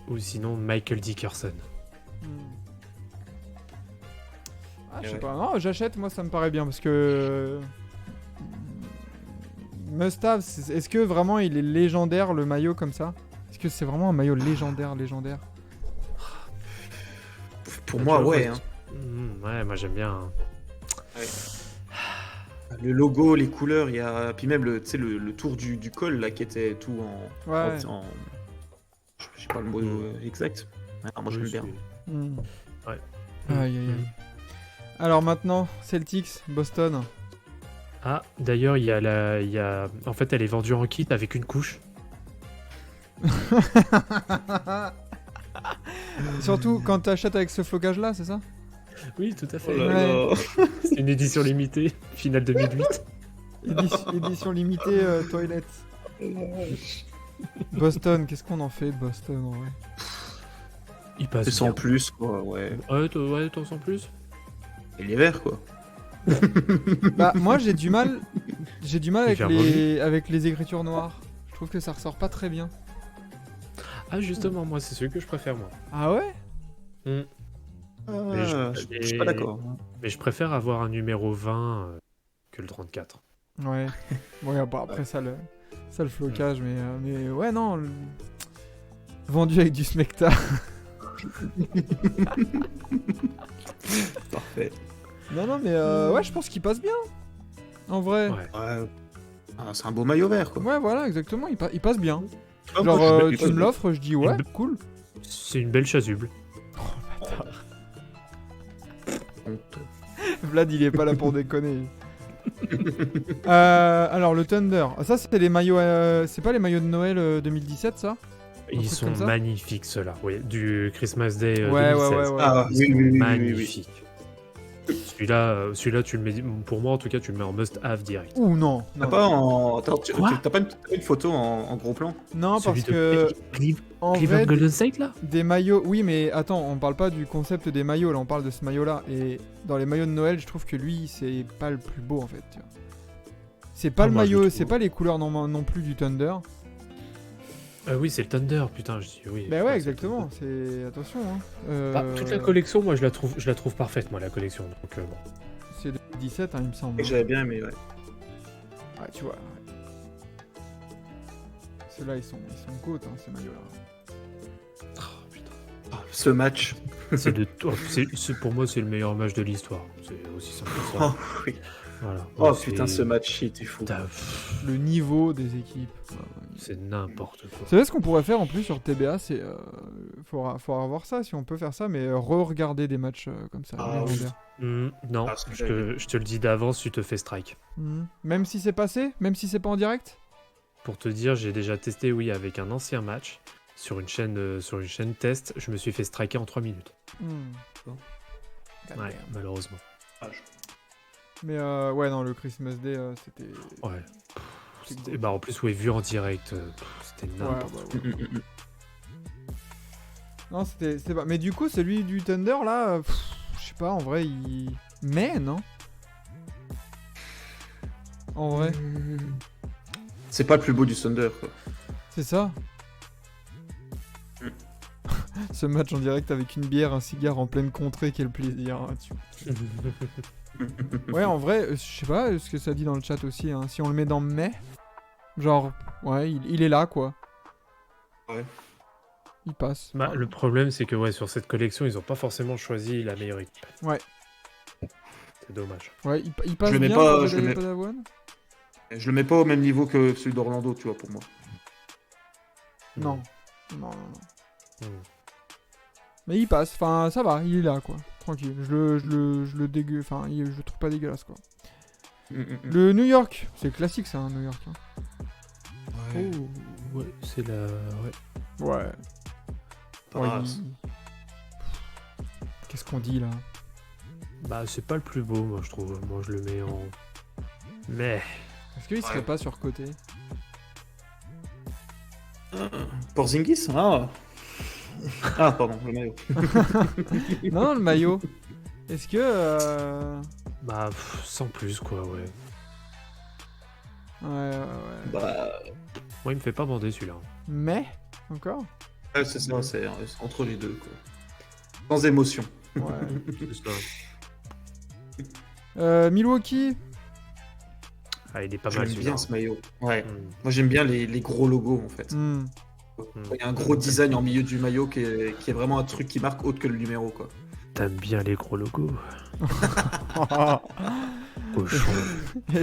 Ou sinon Michael Dickerson. Ah, je sais Ouais. pas. Non, j'achète, moi ça me paraît bien parce que. Must-have, est-ce que vraiment il est légendaire le maillot comme ça? Est-ce que c'est vraiment un maillot légendaire? Pour Bah, moi, tu vois, ouais. moi, Hein. Ouais, moi j'aime bien. Le logo, les couleurs, il y a. Puis même tu sais, le tour du col là qui était tout en. Ouais. Je sais pas le mot exact. Ouais, moi je Oui, l'aime bien. c'est- Hmm. Ouais. Aïe, aïe, aïe. Alors maintenant, Celtics, Boston. Ah, d'ailleurs, il y a. En fait, elle est vendue en kit avec une couche. Surtout quand t'achètes avec ce flocage là, c'est ça? Oui, tout à fait. Oh là Ouais. là. C'est une édition limitée, finale 2008. Édition limitée toilette. Boston, qu'est-ce qu'on en fait de Boston en vrai? Il passe C'est sans bien. plus, quoi, ouais. Ouais, t'en sens plus. Et les verts, quoi. Bah moi j'ai du mal avec Hyper avec les écritures noires. Je trouve que ça ressort pas très bien. Ah, justement, moi, c'est celui que je préfère, moi. Ah ouais? Hmm. Je suis pas d'accord. Mais je préfère avoir un numéro 20 que le 34. Ouais. Ouais, bon, après ça le flocage, mais ouais non. Vendu avec du smecta. Parfait. Non mais ouais je pense qu'il passe bien. En vrai. Ouais. Ouais. Ah, c'est un beau maillot vert, quoi. Ouais voilà exactement, il passe bien. Ah, Genre moi, je- tu me l'offres, je dis ouais, cool. C'est une belle chasuble. Honte. Vlad il est pas là pour déconner. Alors le Thunder, ça c'est les maillots, c'est pas les maillots de Noël 2017 ça? Ils truc sont comme ça magnifiques, ceux-là. Oui, du Christmas Day Ouais, 2016. ouais. Ah, Ils oui, sont oui, oui, oui, oui. magnifiques. Celui-là, tu le mets. Pour moi, en tout cas, tu le mets en must-have direct. Ouh non. T'as Non, pas en. Attends, Quoi t'as pas une photo en gros plan? non Celui parce de que en Cleveland vrai Golden State, là des maillots, oui mais attends, on parle pas du concept des maillots, là on parle de ce maillot là. Et dans les maillots de Noël, je trouve que lui c'est pas le plus beau en fait. Tu vois. C'est pas Ah, le moi, je le maillot, trouve. c'est pas les couleurs non plus du Thunder. Oui, c'est le Thunder, putain, je dis oui. Bah je ouais crois que exactement, c'est attention hein. Bah, toute la collection, moi, je la trouve parfaite, moi, la collection. Donc, bon. C'est 2017 hein, il me semble. Et que j'avais bien aimé, ouais. Ouais, tu vois. Ouais. Ceux-là ils sont goat hein, ces maillots là. Oh, putain. Ah, ce match. Pour moi, c'est le meilleur match de l'histoire. C'est aussi simple que Oh, ça. oui. Voilà. Oh C'est- putain, ce match, il était fou. Le niveau des équipes. C'est n'importe quoi. Vous savez ce qu'on pourrait faire en plus sur TBA, c'est faudra voir ça si on peut faire ça, mais re-regarder des matchs comme ça. Ah, légendaires. Non, Ah, ce que je te le dis d'avance, tu te fais strike. Même si c'est passé, même si c'est pas en direct. Pour te dire, j'ai déjà testé, oui, avec un ancien match sur une chaîne test. Je me suis fait striker en 3 minutes. Ouais, malheureusement. Mais ouais non, le Christmas Day c'était. Ouais. C'est Et bah en plus, ouais, vu en direct, c'était n'importe Ouais, quoi. ouais. Non c'était pas. Mais du coup celui du Thunder là, je sais pas en vrai il. Mais non. En vrai, C'est pas le plus beau du Thunder, quoi. c'est ça. Ce match en direct avec une bière, un cigare en pleine contrée, quel plaisir. Hein, Ouais, en vrai, je sais pas ce que ça dit dans le chat aussi. Hein. Si on le met dans mai, genre, ouais, il est là quoi. Ouais. Il passe. Bah, le problème, c'est que ouais, sur cette collection, ils ont pas forcément choisi la meilleure équipe. Ouais. C'est dommage. Ouais, il passe Je le mets bien pas- pour je le Jedi mets- Padawan. Je le mets pas au même niveau que celui d'Orlando, tu vois, pour moi. Non. Non. Mm. Mais il passe, enfin ça va, il est là quoi. Tranquille, je le dégueu, enfin je le trouve pas dégueulasse quoi. Le New York, c'est classique ça, New York. Hein. Ouais. Oh, ouais, c'est la. Ouais. Ouais. Pas Ouais, grave. Qu'est-ce qu'on dit là? Bah, c'est pas le plus beau, moi, je trouve. Moi, je le mets en. Mais Est-ce qu'il serait Ouais. pas surcoté? Porzingis? Ah. Ah, pardon, le maillot. Non, le maillot. Est-ce que... bah sans plus quoi, ouais. Ouais. Bah, Moi, il me fait pas bander celui-là. Mais encore? ouais, c'est ça, c'est entre les deux, quoi. Sans émotion. Ouais. C'est ça. Milwaukee. Ah, il est pas mal J'aime celui-là. bien ce maillot. Ouais. Hmm. Moi, j'aime bien les gros logos, en fait. Hmm. Il y a un gros design en milieu du maillot qui est vraiment un truc qui marque autre que le numéro, quoi. T'aimes bien les gros logos. Cochon.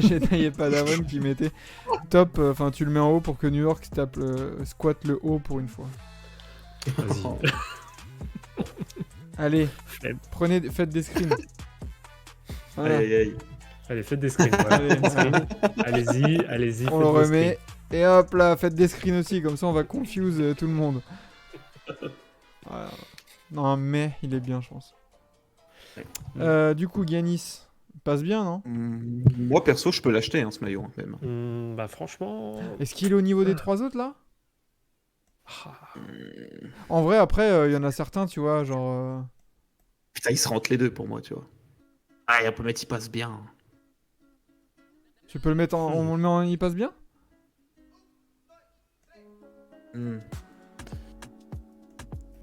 J'ai pas Padawan qui mettait top, enfin tu le mets en haut pour que New York squatte le haut pour une fois. Vas-y. Allez, Flemme. faites des screens. Voilà. Aïe, aïe. Allez, faites des screens. ouais. Allez, Des screens. Allez-y. On faites le des remet. Et hop là, faites des screens aussi, comme ça on va confuse tout le monde. Voilà. Non mais il est bien je pense. Du coup Giannis passe bien non? Moi, perso, je peux l'acheter, hein, ce maillot, hein, même. screens. Bah franchement... Est-ce qu'il est au niveau des trois autres là? En vrai après il y en a certains tu vois genre... Putain, il se rentre les deux pour moi, tu vois. Ah, et on peut mettre, il passe bien. Tu peux le mettre en... On le met en... Il passe bien? Hmm.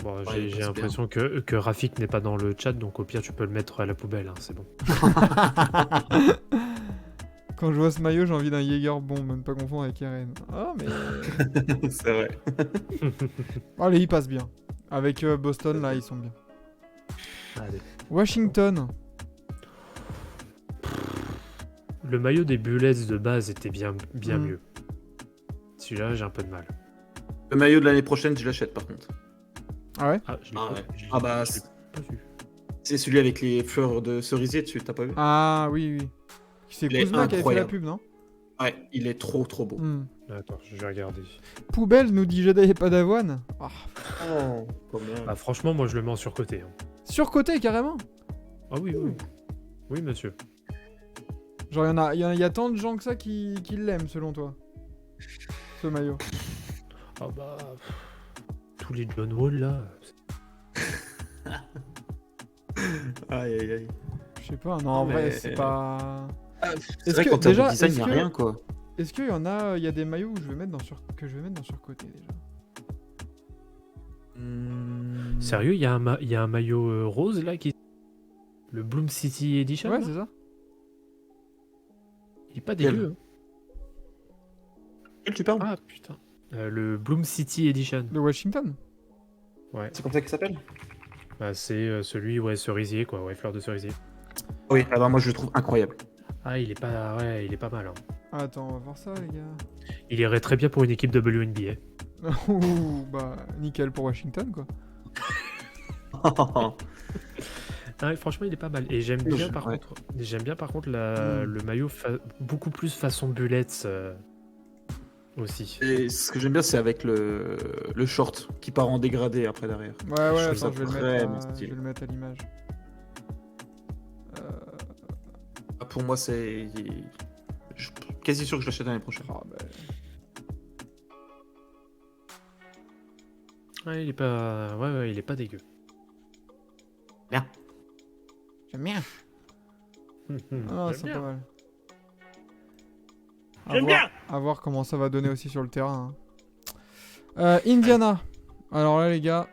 Bon, Ouais, j'ai il passe l'impression que Rafik n'est pas dans le chat, donc au pire tu peux le mettre à la poubelle, hein, c'est bon. Quand je vois ce maillot, j'ai envie d'un Jaeger bomb, ne pas confondre avec Eren. Ah, mais. C'est vrai. Allez, il passe bien. Avec Boston, là, ils sont bien. Allez. Washington. Le maillot des Bullets de base était bien Mm. mieux. Celui-là, j'ai un peu de mal. Le maillot de l'année prochaine, je l'achète, par contre. Ah ouais? Ah, je l'ai Ah pas, ouais. je l'ai- Ah bah, je l'ai pas vu. c'est celui avec les fleurs de cerisier dessus, t'as pas vu? Ah oui. C'est Il est Kuzma qui avait fait la incroyable. pub, non? Ouais, il est trop beau. Hmm. Attends, je vais regarder. Poubelle, nous dit Jedi et Padawan. Ah. Oh, combien? Ah, franchement, moi je le mets en surcoté. Hein. Surcoté, carrément. Ah oui. Oui, monsieur. Genre, il y a tant de gens que ça qui l'aiment, selon toi. Ce maillot. Ah bah. Tous les John Wall là. Aïe, aïe, aïe. Je sais pas, non, en vrai, mais- c'est pas... C'est vrai qu'en termes de design, il n'y a rien, quoi. Est-ce qu'il y en a... Il y a des maillots que je vais mettre dans surcoté, déjà. Sérieux, il y a un maillot rose là qui. Le Bloom City Edition Ouais, là c'est ça. Il est pas Quel dégueu. Hein. Quel tu parles? Ah putain. Le Bloom City Edition. De Washington. Ouais. C'est comme ça qu'il s'appelle? Bah, c'est celui, ouais, cerisier quoi, ouais, fleur de cerisier. Oui, alors moi je le trouve incroyable. Ah, il est pas mal. Hein. Attends, on va voir ça, les gars. Il irait très bien pour une équipe WNBA. Ouh, bah, nickel pour Washington, quoi. Ah, franchement, il est pas mal. Et j'aime bien, par Ouais. contre, Mm. le maillot beaucoup plus façon Bullets aussi. Et ce que j'aime bien, c'est avec le short qui part en dégradé après derrière. Ouais, trouve attends, ça je vais vraiment je stylé. vais le mettre à l'image. Ah, pour moi, c'est. Je suis quasi sûr que je l'achète l'année prochaine. Ah, bah, Ouais, il est pas, ouais, il est pas dégueu. Bien. j'aime bien. Ah, J'aime c'est bien. pas mal. J'aime bien. À voir comment ça va donner aussi sur le terrain. Hein. Indiana. Alors là, les gars,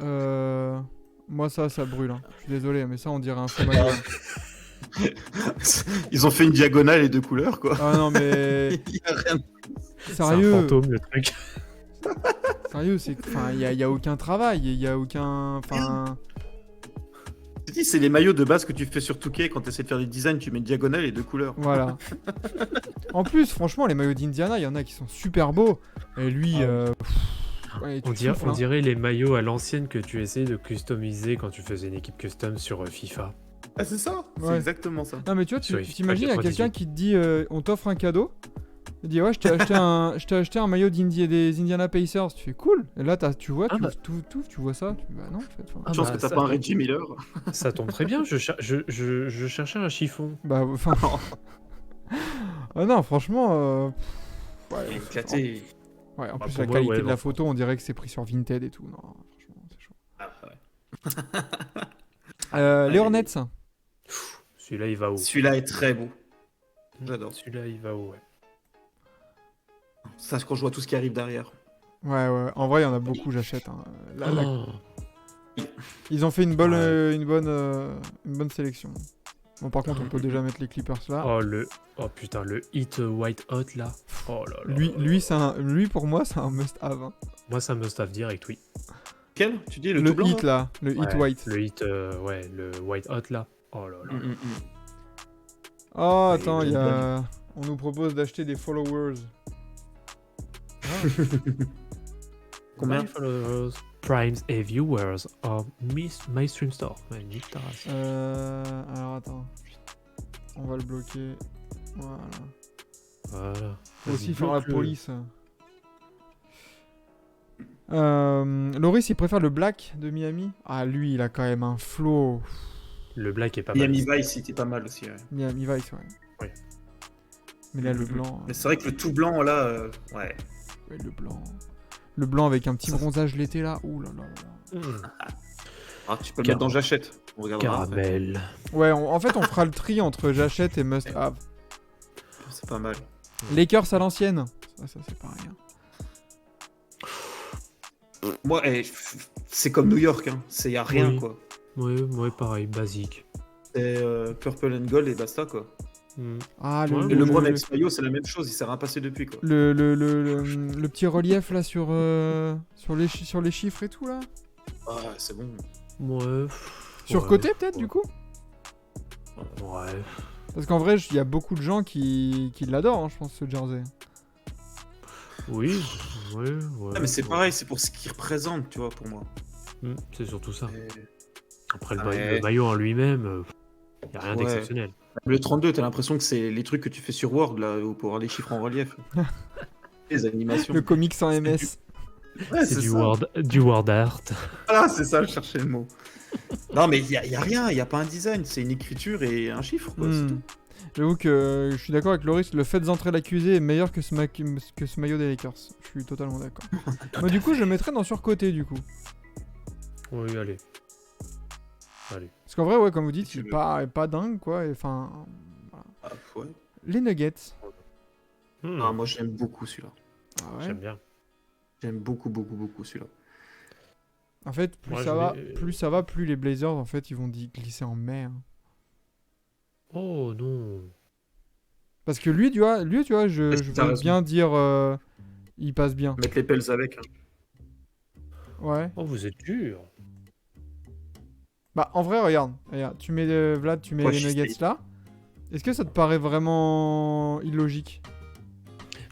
moi, ça brûle. Hein. Je suis désolé, mais ça, on dirait un faux maillot. Ils ont fait une diagonale et deux couleurs, quoi. Ah non, mais Il y a rien. C'est un sérieux, fantôme le truc. sérieux, c'est, enfin, il y a aucun travail, il y a aucun, enfin, Je te dis, c'est les maillots de base que tu fais sur 2K quand tu essaies de faire des designs, tu mets une diagonale et deux couleurs. voilà. En plus, franchement, les maillots d'Indiana, il y en a qui sont super beaux. Et lui, ouais, tu souffles, On hein. dirait les maillots à l'ancienne que tu essayais de customiser quand tu faisais une équipe custom sur FIFA. Ah, c'est ça? C'est Ouais. exactement ça. Non mais tu vois, Sur tu FIFA t'imagines, il y a quelqu'un 98. qui te dit on t'offre un cadeau. Il dit ouais, je t'ai acheté un maillot des Indiana Pacers. Tu fais cool. Et là tu vois, Ah bah. tu vois ça. Tu... Bah non en fait. Enfin, Ah Je pense bah, que t'as ça pas un tombe- Reggie Miller. Ça tombe très bien, je cherchais un chiffon. bah enfin. Ah non, franchement. Il est Ouais, éclaté. ouais, en Bah, plus, pour la moi, qualité ouais, de la bon. photo, on dirait que c'est pris sur Vinted et tout. Non, franchement, c'est chaud. Ah, ouais. Les Ouais, Hornets. Celui-là, il va haut. Celui-là est très beau. J'adore. Celui-là, il va haut, ouais. Ça, quand je vois tout ce qui arrive derrière. Ouais, ouais. En vrai, il y en a beaucoup, j'achète. Hein. Oh. Ils ont fait une Ouais. une bonne sélection. Bon, par contre, on peut déjà mettre les Clippers là. Oh putain, le hit White Hot là. Oh là là. Lui, pour moi, c'est un must-have. Hein. Moi, ça me staff direct, oui. Quel? Tu dis le, Le tout blanc hit là, le hit Ouais, white. Le hit, ouais, le White Hot là. Oh là là. Oh, Ouais, attends, il il est y a... On nous propose d'acheter des followers. Combien? My followers, primes et viewers of My Stream Store. Ouais, nique ta race. Alors attends. On va le bloquer. Voilà. Voilà. Faut Vas-y, aussi faire la bloque-le. police. Loris, il préfère le black de Miami. Ah, lui, il a quand même un flow. Le black est pas mal. Miami Vice, c'était pas mal aussi. Ouais. Miami Vice, ouais. Oui. Mais là, le blanc. Mais c'est vrai que le tout blanc, là, ouais. Ouais, le blanc. Le blanc avec un petit Ça, bronzage l'été là. Ouh là là là là. Ah, tu peux le mettre dans J'achète. On regardera après. Caramel. Ouais, en fait, on fera le tri entre j'achète et must have. C'est pas mal. Lakers à l'ancienne. Ça c'est pareil. Hein. Moi, c'est comme New York, hein. Y a rien, Oui. quoi. Ouais, pareil, basique. C'est Purple and Gold et basta, quoi. Ah, Ouais, Et le LeBron avec ce maillot, c'est la même chose, il s'est rien passé depuis, quoi. le petit relief là sur les chiffres et tout là. Ah, c'est bon. Ouais. Surcoté peut-être du coup. Ouais. Parce qu'en vrai, il y a beaucoup de gens qui l'adorent, hein, je pense, ce jersey. Oui. Ouais. Ah, mais c'est ouais. pareil, c'est pour ce qu'il représente, tu vois, pour moi. C'est surtout ça. Et- Après, Ouais. le maillot en lui-même, y a rien Ouais. d'exceptionnel. Le 32, t'as l'impression que c'est les trucs que tu fais sur Word, là, pour avoir les chiffres en relief. Les animations. Le comics sans MS. Ouais, C'est du ça. du word art. Voilà, c'est ça, je cherchais le mot. Non, mais il y a rien, il y a pas un design, c'est une écriture et un chiffre, quoi, c'est tout. J'avoue que je suis d'accord avec Loris, le fait d'entrer l'accusé est meilleur que ce maillot des Lakers. Je suis totalement d'accord. Moi, du coup, je le mettrais dans surcoté, du coup. Oui, allez. Parce qu'en vrai, ouais, comme vous dites, Tu il veux. est pas dingue, quoi. Enfin, Ah, ouais. les Nuggets. Ah, moi, j'aime beaucoup celui-là. Ah ouais. J'aime bien. J'aime beaucoup, beaucoup, beaucoup celui-là. En fait, plus Moi, ça je va, vais- plus les Blazers, en fait, ils vont glisser en mai. Hein. Oh non. Parce que lui, tu vois, je Est-ce que t'as veux raison. bien dire, il passe bien. Mettre les pelles avec. Hein. Ouais. Oh, vous êtes dur. Bah, en vrai, regarde, tu mets Vlad, tu mets Moi, les je suis Nuggets là. Est-ce que ça te paraît vraiment illogique?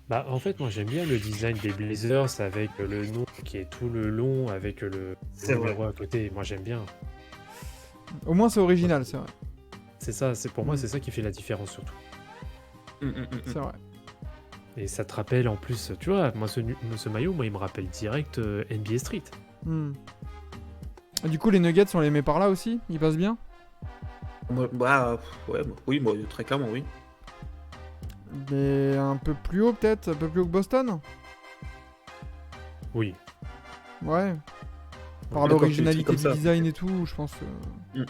Bah, en fait, moi, j'aime bien le design des Blazers avec le nom qui est tout le long, avec le C'est numéro à côté. Moi, j'aime bien. Au moins, c'est original, c'est vrai. C'est ça, pour moi, c'est ça qui fait la différence surtout. C'est vrai. Et ça te rappelle en plus, tu vois, moi, ce maillot, moi, il me rappelle direct NBA Street. Hmm. Et du coup, les Nuggets, on les met par là aussi? Ils passent bien? Moi, bah, ouais, oui, moi, très clairement, oui. Mais un peu plus haut, peut-être? Un peu plus haut que Boston? Oui. Ouais. Par Ouais, l'originalité comme du ça. design et tout, je pense. Mm.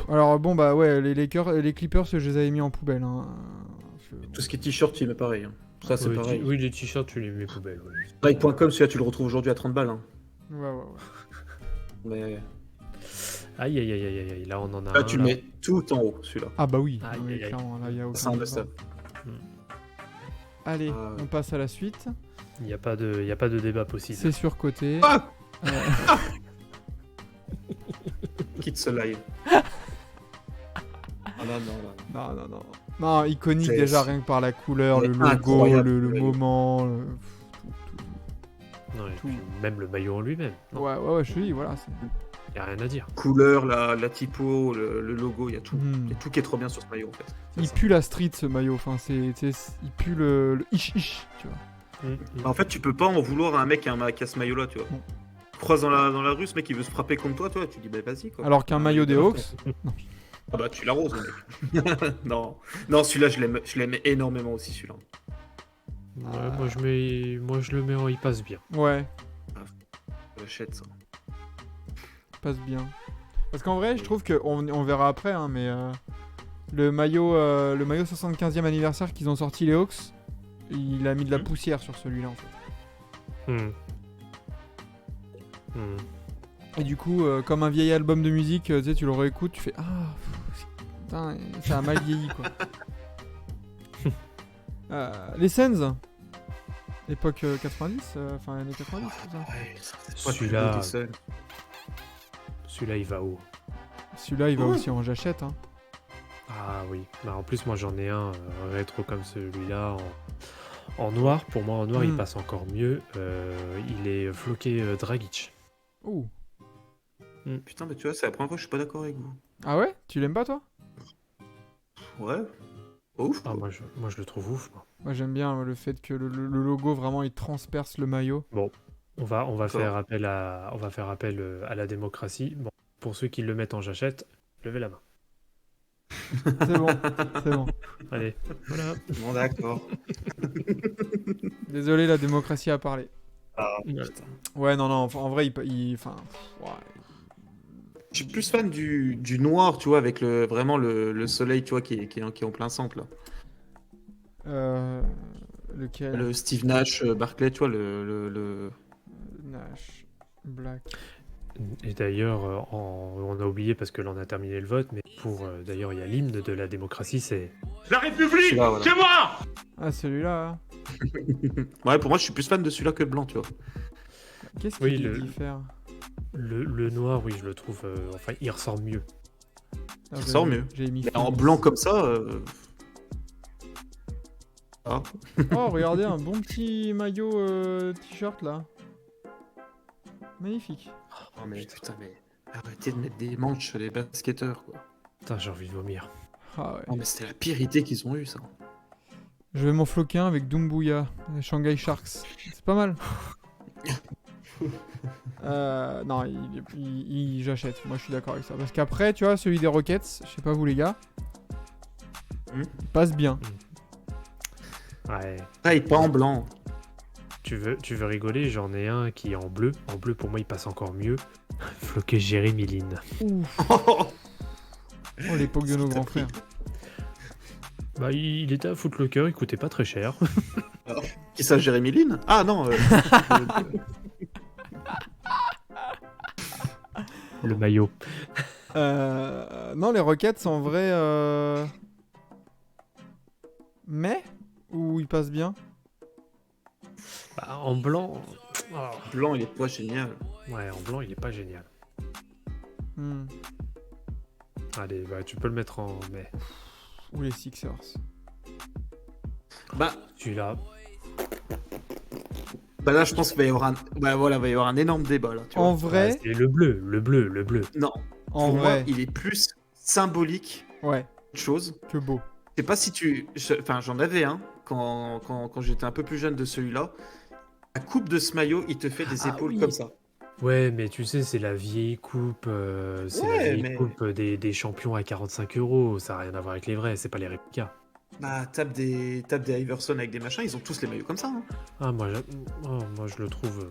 Alors bon, bah ouais, les Lakers, les Clippers, je les avais mis en poubelle. Hein. Tout ce qui est t-shirt, il met pareil. Hein. Ça, c'est Oui, pareil. oui, les t-shirts, tu les mets poubelles. Ouais. Nike.com, celui-là, tu le retrouves aujourd'hui à 30 balles. Hein. Ouais. Mais Aïe, aïe, aïe, aïe, aïe, là, on en a là, un. tu le mets tout en haut, celui-là. Ah bah oui, Aïe, oui, aïe, aïe. clairement, là, il y a C'est un aucun must-have. débat. Allez, Ah ouais. on passe à la suite. Il n'y a pas de débat possible. C'est surcoté. Ah Euh, Quitte ce live. Ah non. non. Non, iconique C'est- déjà, rien que par la couleur, c'est le logo, incroyable, le le- moment. Non, et tout. puis même le maillot en lui-même. Non, Ouais, je te dis, voilà. y a rien à dire. Couleur, la typo, le logo, il y a tout. Hmm. Il y a tout qui est trop bien sur ce maillot, en fait. C'est Il ça. pue la street, ce maillot. Enfin, il pue le ish, tu vois. En fait, tu peux pas en vouloir à un mec qui a ce maillot-là, tu vois. Non. Tu croises dans la rue, ce mec, il veut se frapper contre toi, tu dis, bah vas-y, quoi. Alors qu'un maillot des Hawks, Ah bah tu l'arroses, mec. Non, non, celui-là je l'aime énormément aussi celui-là. Ouais, moi je le mets en il passe bien. Ouais, J'achète ça. passe bien. Parce qu'en vrai, je trouve que on verra après, hein, mais le maillot 75e anniversaire qu'ils ont sorti les Hawks, il a mis de la poussière sur celui-là en fait. Hmm. Hmm. Et du coup, comme un vieil album de musique, tu sais, tu le réécoutes, tu fais putain, ça a mal vieilli quoi. Les Sens, époque 90, enfin années 90, tout ça. Ouais, c'est Celui-là- pas le seul. Celui-là il va haut. Celui-là, il va Ouais. aussi en jachette. Hein. Ah oui, bah, en plus moi j'en ai un rétro comme celui-là en noir. Pour moi en noir il Hmm. passe encore mieux. Il est floqué Dragic. Ouh. Putain, mais tu vois, c'est la première fois que je suis pas d'accord avec vous. Ah ouais? Tu l'aimes pas toi? Ouais. Pas ouf. Ah quoi. moi je le trouve ouf. Moi. Moi j'aime bien le fait que le logo vraiment il transperce le maillot. On va D'accord. faire appel à la démocratie. Bon, pour ceux qui le mettent en jachette, levez la main. C'est bon, c'est bon. Allez, voilà. Bon, d'accord. Désolé, la démocratie a parlé. Ah, Voilà. putain. Ouais, non, non, en vrai, enfin, ouais. Je suis plus fan du noir, tu vois, avec vraiment le soleil, tu vois, qui est en plein centre, là. Lequel? Le Steve Nash, Barclay, tu vois, le... Nash, Black. Et d'ailleurs, on a oublié parce que là on a terminé le vote, mais d'ailleurs il y a l'hymne de la démocratie, c'est La République, Celui-là, voilà. c'est moi! Ah, celui-là. Hein. Ouais, pour moi, je suis plus fan de celui-là que le blanc, tu vois. Qu'est-ce Oui, qu'il le- diffère? le noir, oui, je le trouve, enfin il ressort mieux. Ah, Il sort mieux. J'ai mis Mais en Phoenix. blanc comme ça... Ah. Oh, regardez, un bon petit maillot t-shirt là. Magnifique. Oh, mais putain, mais... Arrêtez de mettre des manches sur les basketteurs, quoi. Putain, j'ai envie de vomir. Ah ouais. Oh, mais c'était la pire idée qu'ils ont eue, ça. Je vais m'en floquer un avec Doumbouya, les Shanghai Sharks. C'est pas mal. Non, j'achète. Moi, je suis d'accord avec ça. Parce qu'après, tu vois, celui des Rockets, je sais pas vous les gars, il passe bien. Ouais. Ah, il est pas en blanc. Tu veux rigoler, j'en ai un qui est en bleu. En bleu, pour moi, il passe encore mieux. Floqué Jérémy Lin. Ouf. Oh, l'époque de nos grands frères. Bah, il était à Footlocker, il coûtait pas très cher. Qui ça, Jérémy Lin? Ah, non. Le maillot. Non, les Rockets, en vrai... Mais ou il passe bien? Bah, en blanc. Oh. Blanc, il est pas génial. Ouais, en blanc, il est pas génial. Hmm. Allez, bah, tu peux le mettre en. Mais Ou les Sixers. Bah, celui-là. bah là, je pense qu'il va y avoir un... Bah voilà, va y avoir un énorme débat, là. Tu vois. En vrai, Ouais, c'est le bleu. Non, en pour vrai, moi, il est plus symbolique ouais, de chose. que beau. Je sais pas si tu... Enfin, j'en avais un quand j'étais un peu plus jeune de celui-là. La coupe de ce maillot, il te fait des Ah épaules oui. comme ça. Ouais, mais tu sais, c'est la vieille coupe. C'est Ouais, la vieille mais- coupe des champions à 45 €. Ça n'a rien à voir avec les vrais, c'est pas les réplicas. Bah, tape des Iverson avec des machins, ils ont tous les maillots comme ça. Hein. Ah, moi je le trouve.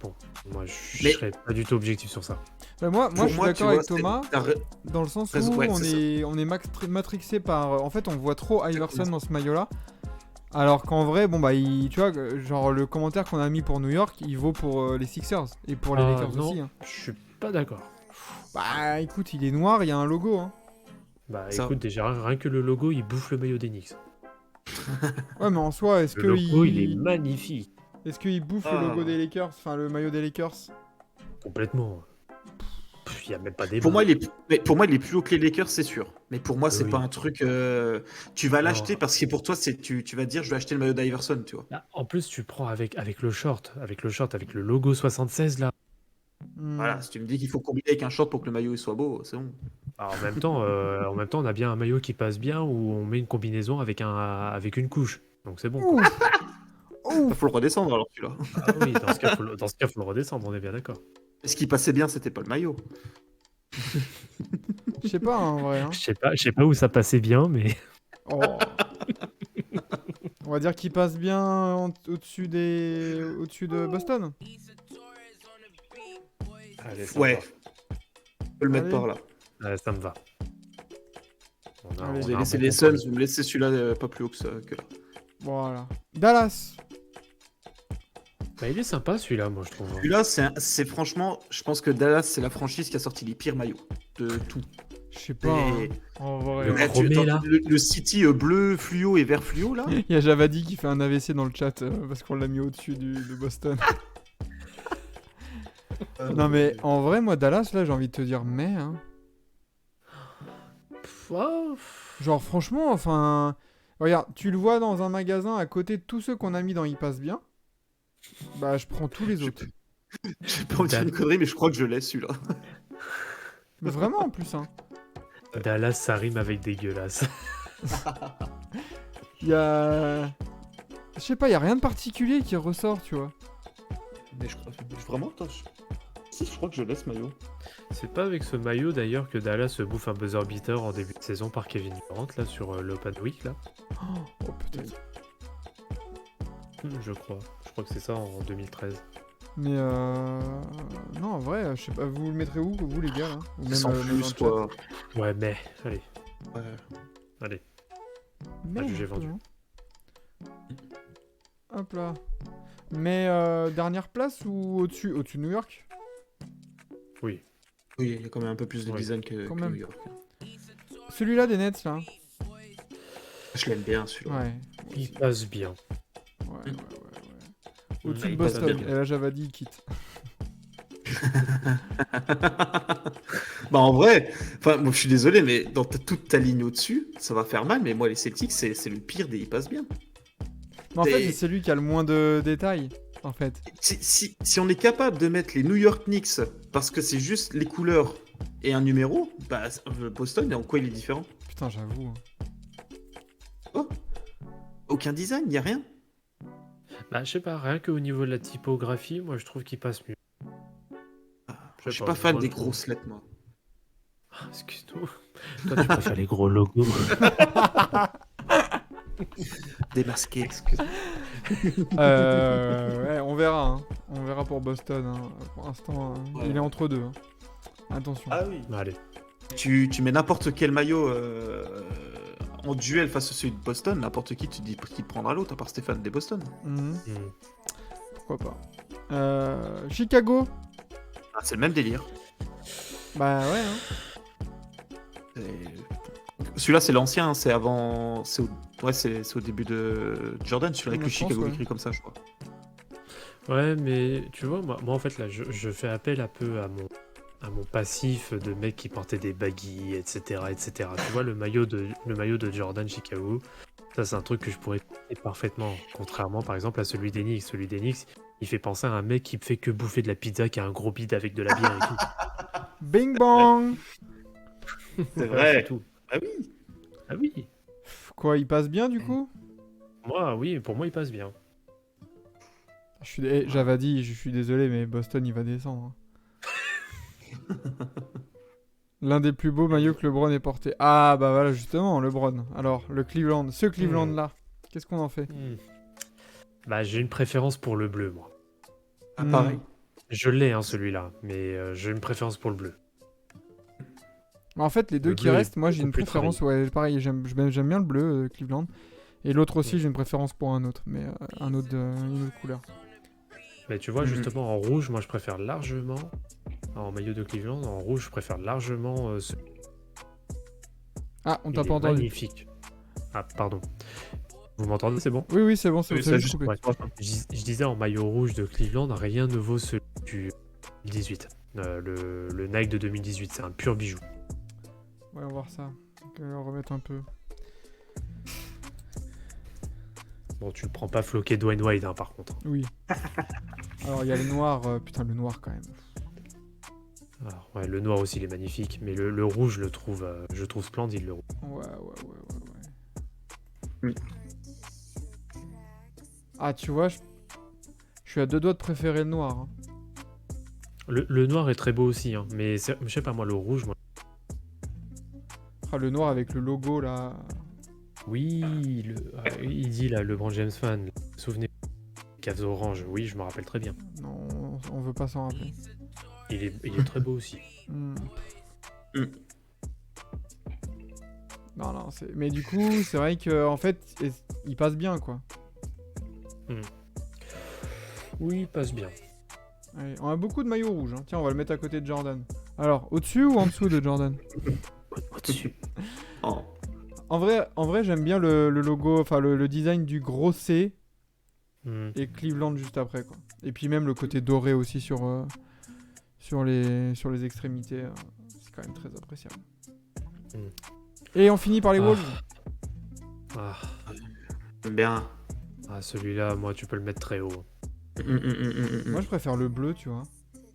Bon, moi je Mais- serais pas du tout objectif sur ça. Bah, moi Pour je suis moi, tu d'accord avec vois, Thomas, t'as dans le sens où raison, ouais, on c'est est matrixé par... En fait, on voit trop Iverson dans ce maillot-là. Alors qu'en vrai, bon bah, tu vois, genre le commentaire qu'on a mis pour New York, il vaut pour les Sixers. Et pour les Ah, Lakers non. aussi. Hein. Je suis pas d'accord. Bah écoute, il est noir, il y a un logo. Hein. Bah Ça- écoute, déjà rien que le logo, il bouffe le maillot des Knicks. Ouais, mais en soi, est-ce Le que logo, il est magnifique. Est-ce qu'il bouffe Ah. le logo des Lakers, enfin le maillot des Lakers? Complètement. Il y a même pas débat. Pour moi, il est plus haut que les Lakers, c'est sûr. Mais pour moi, c'est Oui. pas un truc. Tu vas l'acheter Non. parce que pour toi, tu vas dire, je vais acheter le maillot d'Iverson, tu vois. Là, en plus, tu prends avec le short, avec le logo 76 là. Hmm. Voilà, si tu me dis qu'il faut combiner avec un short pour que le maillot il soit beau, c'est bon. Alors, en même temps, on a bien un maillot qui passe bien où on met une combinaison avec une couche. Donc c'est bon. quoi. Ouf. Ouf. Il faut le redescendre alors celui-là. Ah oui, dans ce cas, faut le redescendre, on est bien d'accord. Ce qui passait bien, c'était pas le maillot. Je sais pas, hein, en vrai. Hein. Je sais pas où ça passait bien, mais Oh. On va dire qu'il passe bien au-dessus au-dessus de Boston. allez, ça Ouais. me On peut le mettre Allez. par là. va. Ouais, ça me va. Allez. Vous On avez a un laissé bon les compromis. Suns, vous me laissez celui-là pas plus haut que là. Voilà. Dallas. Bah, il est sympa celui-là, moi je trouve. Celui-là, c'est franchement, je pense que Dallas, c'est la franchise qui a sorti les pires maillots de tout. Je sais pas. Hein. Et- En vrai. Le hein. Eh, chromé, là. le City bleu fluo et vert fluo, là. Il y a Javadi qui fait un AVC dans le chat parce qu'on l'a mis au-dessus de Boston. Non mais en vrai, moi Dallas, là, j'ai envie de te dire mais. Hein. Oh, Genre franchement, enfin... Regarde, tu le vois dans un magasin à côté de tous ceux qu'on a mis dans Il passe bien. Bah je prends tous les autres. J'ai pas envie de dire une connerie, mais je crois que je l'ai celui-là. Mais vraiment en plus, hein. Dallas, ça rime avec dégueulasse. Il y a... Je sais pas, il y a rien de particulier qui ressort, tu vois. Mais je crois vraiment, attends, si, je crois que je laisse maillot. C'est pas avec ce maillot d'ailleurs que Dallas se bouffe un buzzer beater en début de saison par Kevin Durant là sur l'Open Week là. Oh peut-être. Je crois. Je crois que c'est ça en 2013. Mais non, en vrai, je sais pas, vous le mettrez où, vous les gars, là Ou Sans même dans le plus, chat. quoi. Ouais, mais allez, Ouais. allez. Mais jugé vendu. Hop là. Mais dernière place ou au-dessus Au-dessus de New York? Oui. Oui, il y a quand même un peu plus de Ouais, design que quand que même. New York. Celui-là des Nets, là. Je l'aime bien, celui-là. Ouais. Il passe bien. Ouais. Au-dessus de il passe Boston. bien. Et là, Javadi, il quitte. Bah en vrai, enfin moi je suis désolé, mais dans toute ta ligne au-dessus, ça va faire mal, mais moi les Celtics c'est le pire des ils passent bien. Mais en fait, Et- c'est celui qui a le moins de détails, en fait. Si on est capable de mettre les New York Knicks parce que c'est juste les couleurs et un numéro, bah Boston, et en quoi il est différent? Putain, j'avoue. Hein. Oh, aucun design, y a rien. Bah je sais pas, rien qu'au niveau de la typographie, moi je trouve qu'il passe mieux. Je suis pas fan moi, des je trouve. grosses lettres, moi. Ah, excuse-nous. Toi tu préfères les gros logos. Démasqué. Ouais, on verra. Hein. On verra pour Boston. Hein. Pour l'instant, Ouais. il est entre deux. Hein. Attention. Oui. Allez. Tu mets n'importe quel maillot en duel face à celui de Boston, n'importe qui, tu dis qui prendra l'autre, à part Stéphane des Boston. Mhm. Hmm. Pourquoi pas. Chicago. Ah, c'est le même délire. Bah ouais. Hein. Celui-là, c'est l'ancien, c'est avant. C'est au début de Jordan, celui-là avec Ouais, le je pense, Chicago ouais. écrit comme ça, je crois. Ouais, mais tu vois, moi en fait là, je fais appel un peu à mon passif de mec qui portait des baggy, etc., etc. Tu vois, le maillot de Jordan Chicago, ça c'est un truc que je pourrais porter parfaitement. Contrairement par exemple à celui d'Enix. Celui d'Enix, il fait penser à un mec qui fait que bouffer de la pizza, qui a un gros bide avec de la bière et tout. Bing bang. C'est Voilà, vrai. c'est tout. Ah oui. Ah oui. Quoi, il passe bien du coup? Moi, oui, pour moi il passe bien. J'avais dit, je suis désolé, mais Boston il va descendre. Hein. L'un des plus beaux maillots que LeBron ait porté. Ah bah voilà justement, LeBron. Alors, le Cleveland, ce Cleveland là, qu'est-ce qu'on en fait? Bah j'ai une préférence pour le bleu, moi. Ah, pareil. Je l'ai, hein, celui-là, mais j'ai une préférence pour le bleu. En fait, les deux Le qui bleu est restent, moi j'ai beaucoup une plus préférence, ouais, pareil, j'aime bien le bleu Cleveland. Et l'autre aussi, j'ai une préférence pour un autre, mais une autre couleur. Mais tu vois, Mhm. justement, en rouge, moi je préfère largement, en maillot de Cleveland, en rouge, je préfère largement ce. Ah, on Il t'a est pas entendu. magnifique. Ah, pardon. Vous m'entendez, c'est bon? Oui, c'est bon, c'est Oui, bon, ça, juste coupé. Ouais. Je disais en maillot rouge de Cleveland, rien ne vaut celui du 2018. Le Nike de 2018, c'est un pur bijou. Ouais, on va voir ça. Donc, on va remettre un peu. Bon, tu le prends pas floqué Dwayne Wade, hein, par contre. Oui. Alors, il y a le noir, putain, le noir quand même. Alors, ouais, le noir aussi, il est magnifique, mais le rouge, je trouve splendide, le rouge. Ouais. Oui. Ah, tu vois, je suis à deux doigts de préférer le noir. Hein. Le noir est très beau aussi, hein, mais je sais pas, moi, le rouge, moi, mettra le noir avec le logo là. Oui, il dit là, LeBron James fan. Souvenez Cavs orange. Oui, je me rappelle très bien. Non, on veut pas s'en rappeler. Il est très beau aussi. Hmm. Hmm. Non, mais du coup, c'est vrai que en fait, il passe bien quoi. Oui, il passe bien. Allez, on a beaucoup de maillots rouges. Hein. Tiens, on va le mettre à côté de Jordan. Alors, au-dessus ou en dessous de Jordan? Au-dessus. Oh. En vrai, j'aime bien le logo, enfin le design du gros C et Cleveland juste après quoi. Et puis même le côté doré aussi sur les extrémités, c'est quand même très appréciable. Et on finit par les Wolves. Ah, J'aime bien. celui-là, moi, tu peux le mettre très haut. Moi, je préfère le bleu, tu vois.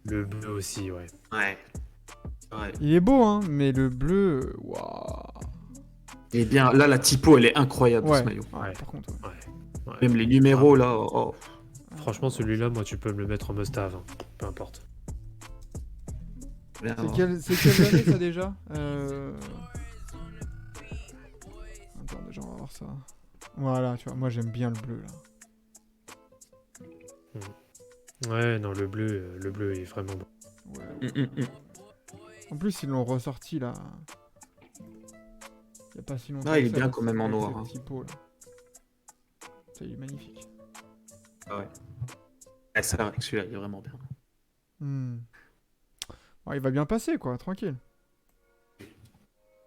Le bleu aussi, ouais. Ouais. Ouais. Il est beau, hein, mais le bleu, waouh. Et bien, là, la typo, elle est incroyable, Ouais. ce maillot. Ouais, par contre. Ouais. Ouais. Même les numéros, là. Oh. Franchement, celui-là, moi, tu peux me le mettre en must-have. Hein. Peu importe. Bien. C'est quelle année ça déjà Attends, déjà, on va voir ça. Voilà, tu vois, moi j'aime bien le bleu là. Ouais, non, le bleu est vraiment bon. Ouais. En plus, ils l'ont ressorti là. Il n'y a pas si longtemps. Ah, il est que ça, bien là, quand même en avec noir, cette hein. typo, là. Ça, il est magnifique. Ouais. C'est vrai que celui-là, il est vraiment bien. Ouais, il va bien passer quoi, tranquille.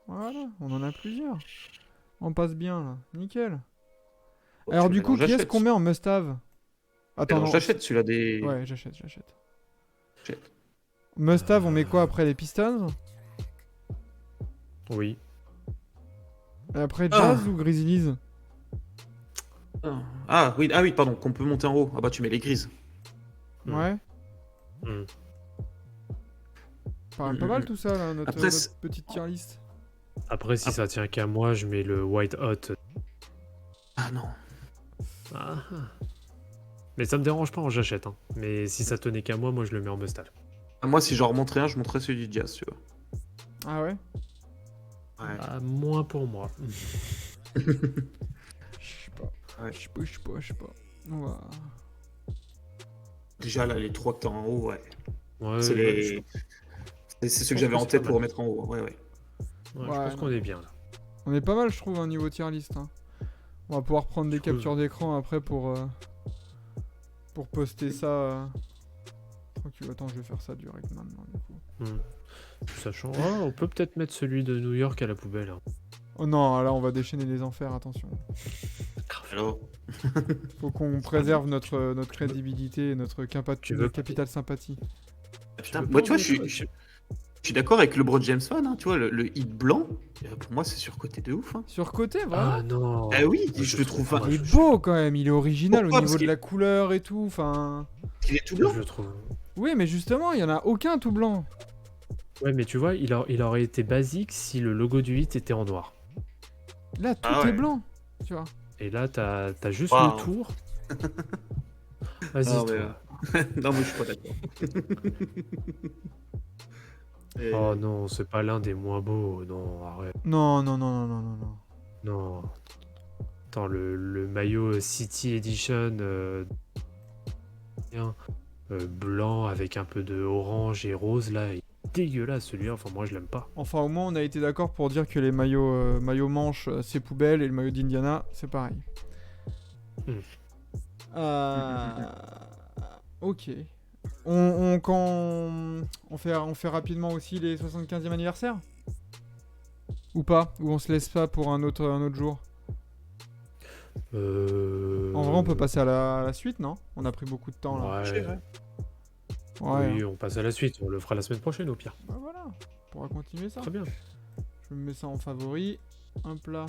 Voilà, on en a plusieurs. On passe bien là, nickel. Alors du coup, qui est-ce qu'on met en must-have? Attends, non. J'achète celui-là des. Ouais, j'achète. J'achète. Must-have, on met quoi après les Pistons? Oui. Et après Jazz ou Grizzlies? Ah oui, pardon, qu'on peut monter en haut. Ah bah tu mets les grises. Ouais. Mm. Pas mal tout ça là, notre Après, petite tier list. Après, si ça tient qu'à moi, je mets le White Hot. Ah non. Ah. Mais ça me dérange pas, j'achète. Hein. Mais si ça tenait qu'à moi, moi, je le mets en must-have. Ah, moi, si j'en remonterais un, je montrerais celui du Jazz, tu vois. Ah ouais? Ouais. Ah, moins pour moi. Je sais pas. Ouais. Je sais pas. On va... Déjà, là, les trois que t'as en haut, ouais. Ouais, C'est ouais, les... C'est ceux que pense j'avais que en c'est tête pas pour mal. remettre en haut. Ouais. ouais, je Ouais, pense qu'on non. est bien là. On est pas mal, je trouve, hein, niveau tier list. Hein. On va pouvoir prendre des Je trouve. captures d'écran après pour poster ça. Tranquille, attends, je vais faire ça direct maintenant, du coup. Sachant, on peut peut-être mettre celui de New York à la poubelle. Hein. Oh non, là, on va déchaîner les enfers, attention. Alors, Faut qu'on préserve notre crédibilité et notre Tu veux- putain, capitale sympathie. moi, tu vois, je suis d'accord avec LeBron James fan, hein, tu vois, le hit blanc, pour moi, c'est surcoté de ouf. Hein. Sur-côté, vraiment. Ah non. Ah oui, Moi, je le trouve. Enfin, Il est beau quand même, il est original Pourquoi? au niveau Parce de qu'il- la couleur et tout, enfin... il est tout Je blanc. le trouve. Oui, mais justement, il y en a aucun tout blanc. Ouais, mais tu vois, il aurait été basique si le logo du hit était en noir. Là, tout Ah ouais. est blanc, tu vois. Et là, t'as juste Wow. le tour. Vas-y, Ah, toi. non, mais je suis pas d'accord. Et- Oh non, c'est pas l'un des moins beaux. Non, arrête. Non. Non. Attends, le maillot City Edition blanc avec un peu de orange et rose, là, il est dégueulasse celui-là. Enfin, moi, je l'aime pas. Enfin, au moins, on a été d'accord pour dire que les maillots manches, c'est poubelle, et le maillot d'Indiana, c'est pareil. Ok. On fait rapidement aussi les 75e anniversaire? Ou pas? Ou on se laisse ça pour un autre jour? En vrai, on peut passer à la suite, non? On a pris beaucoup de temps là. Ouais. Ouais. Oui, on passe à la suite. On le fera la semaine prochaine, au pire. Bah voilà, on pourra continuer ça. Très bien. Je me mets ça en favori. Hop là.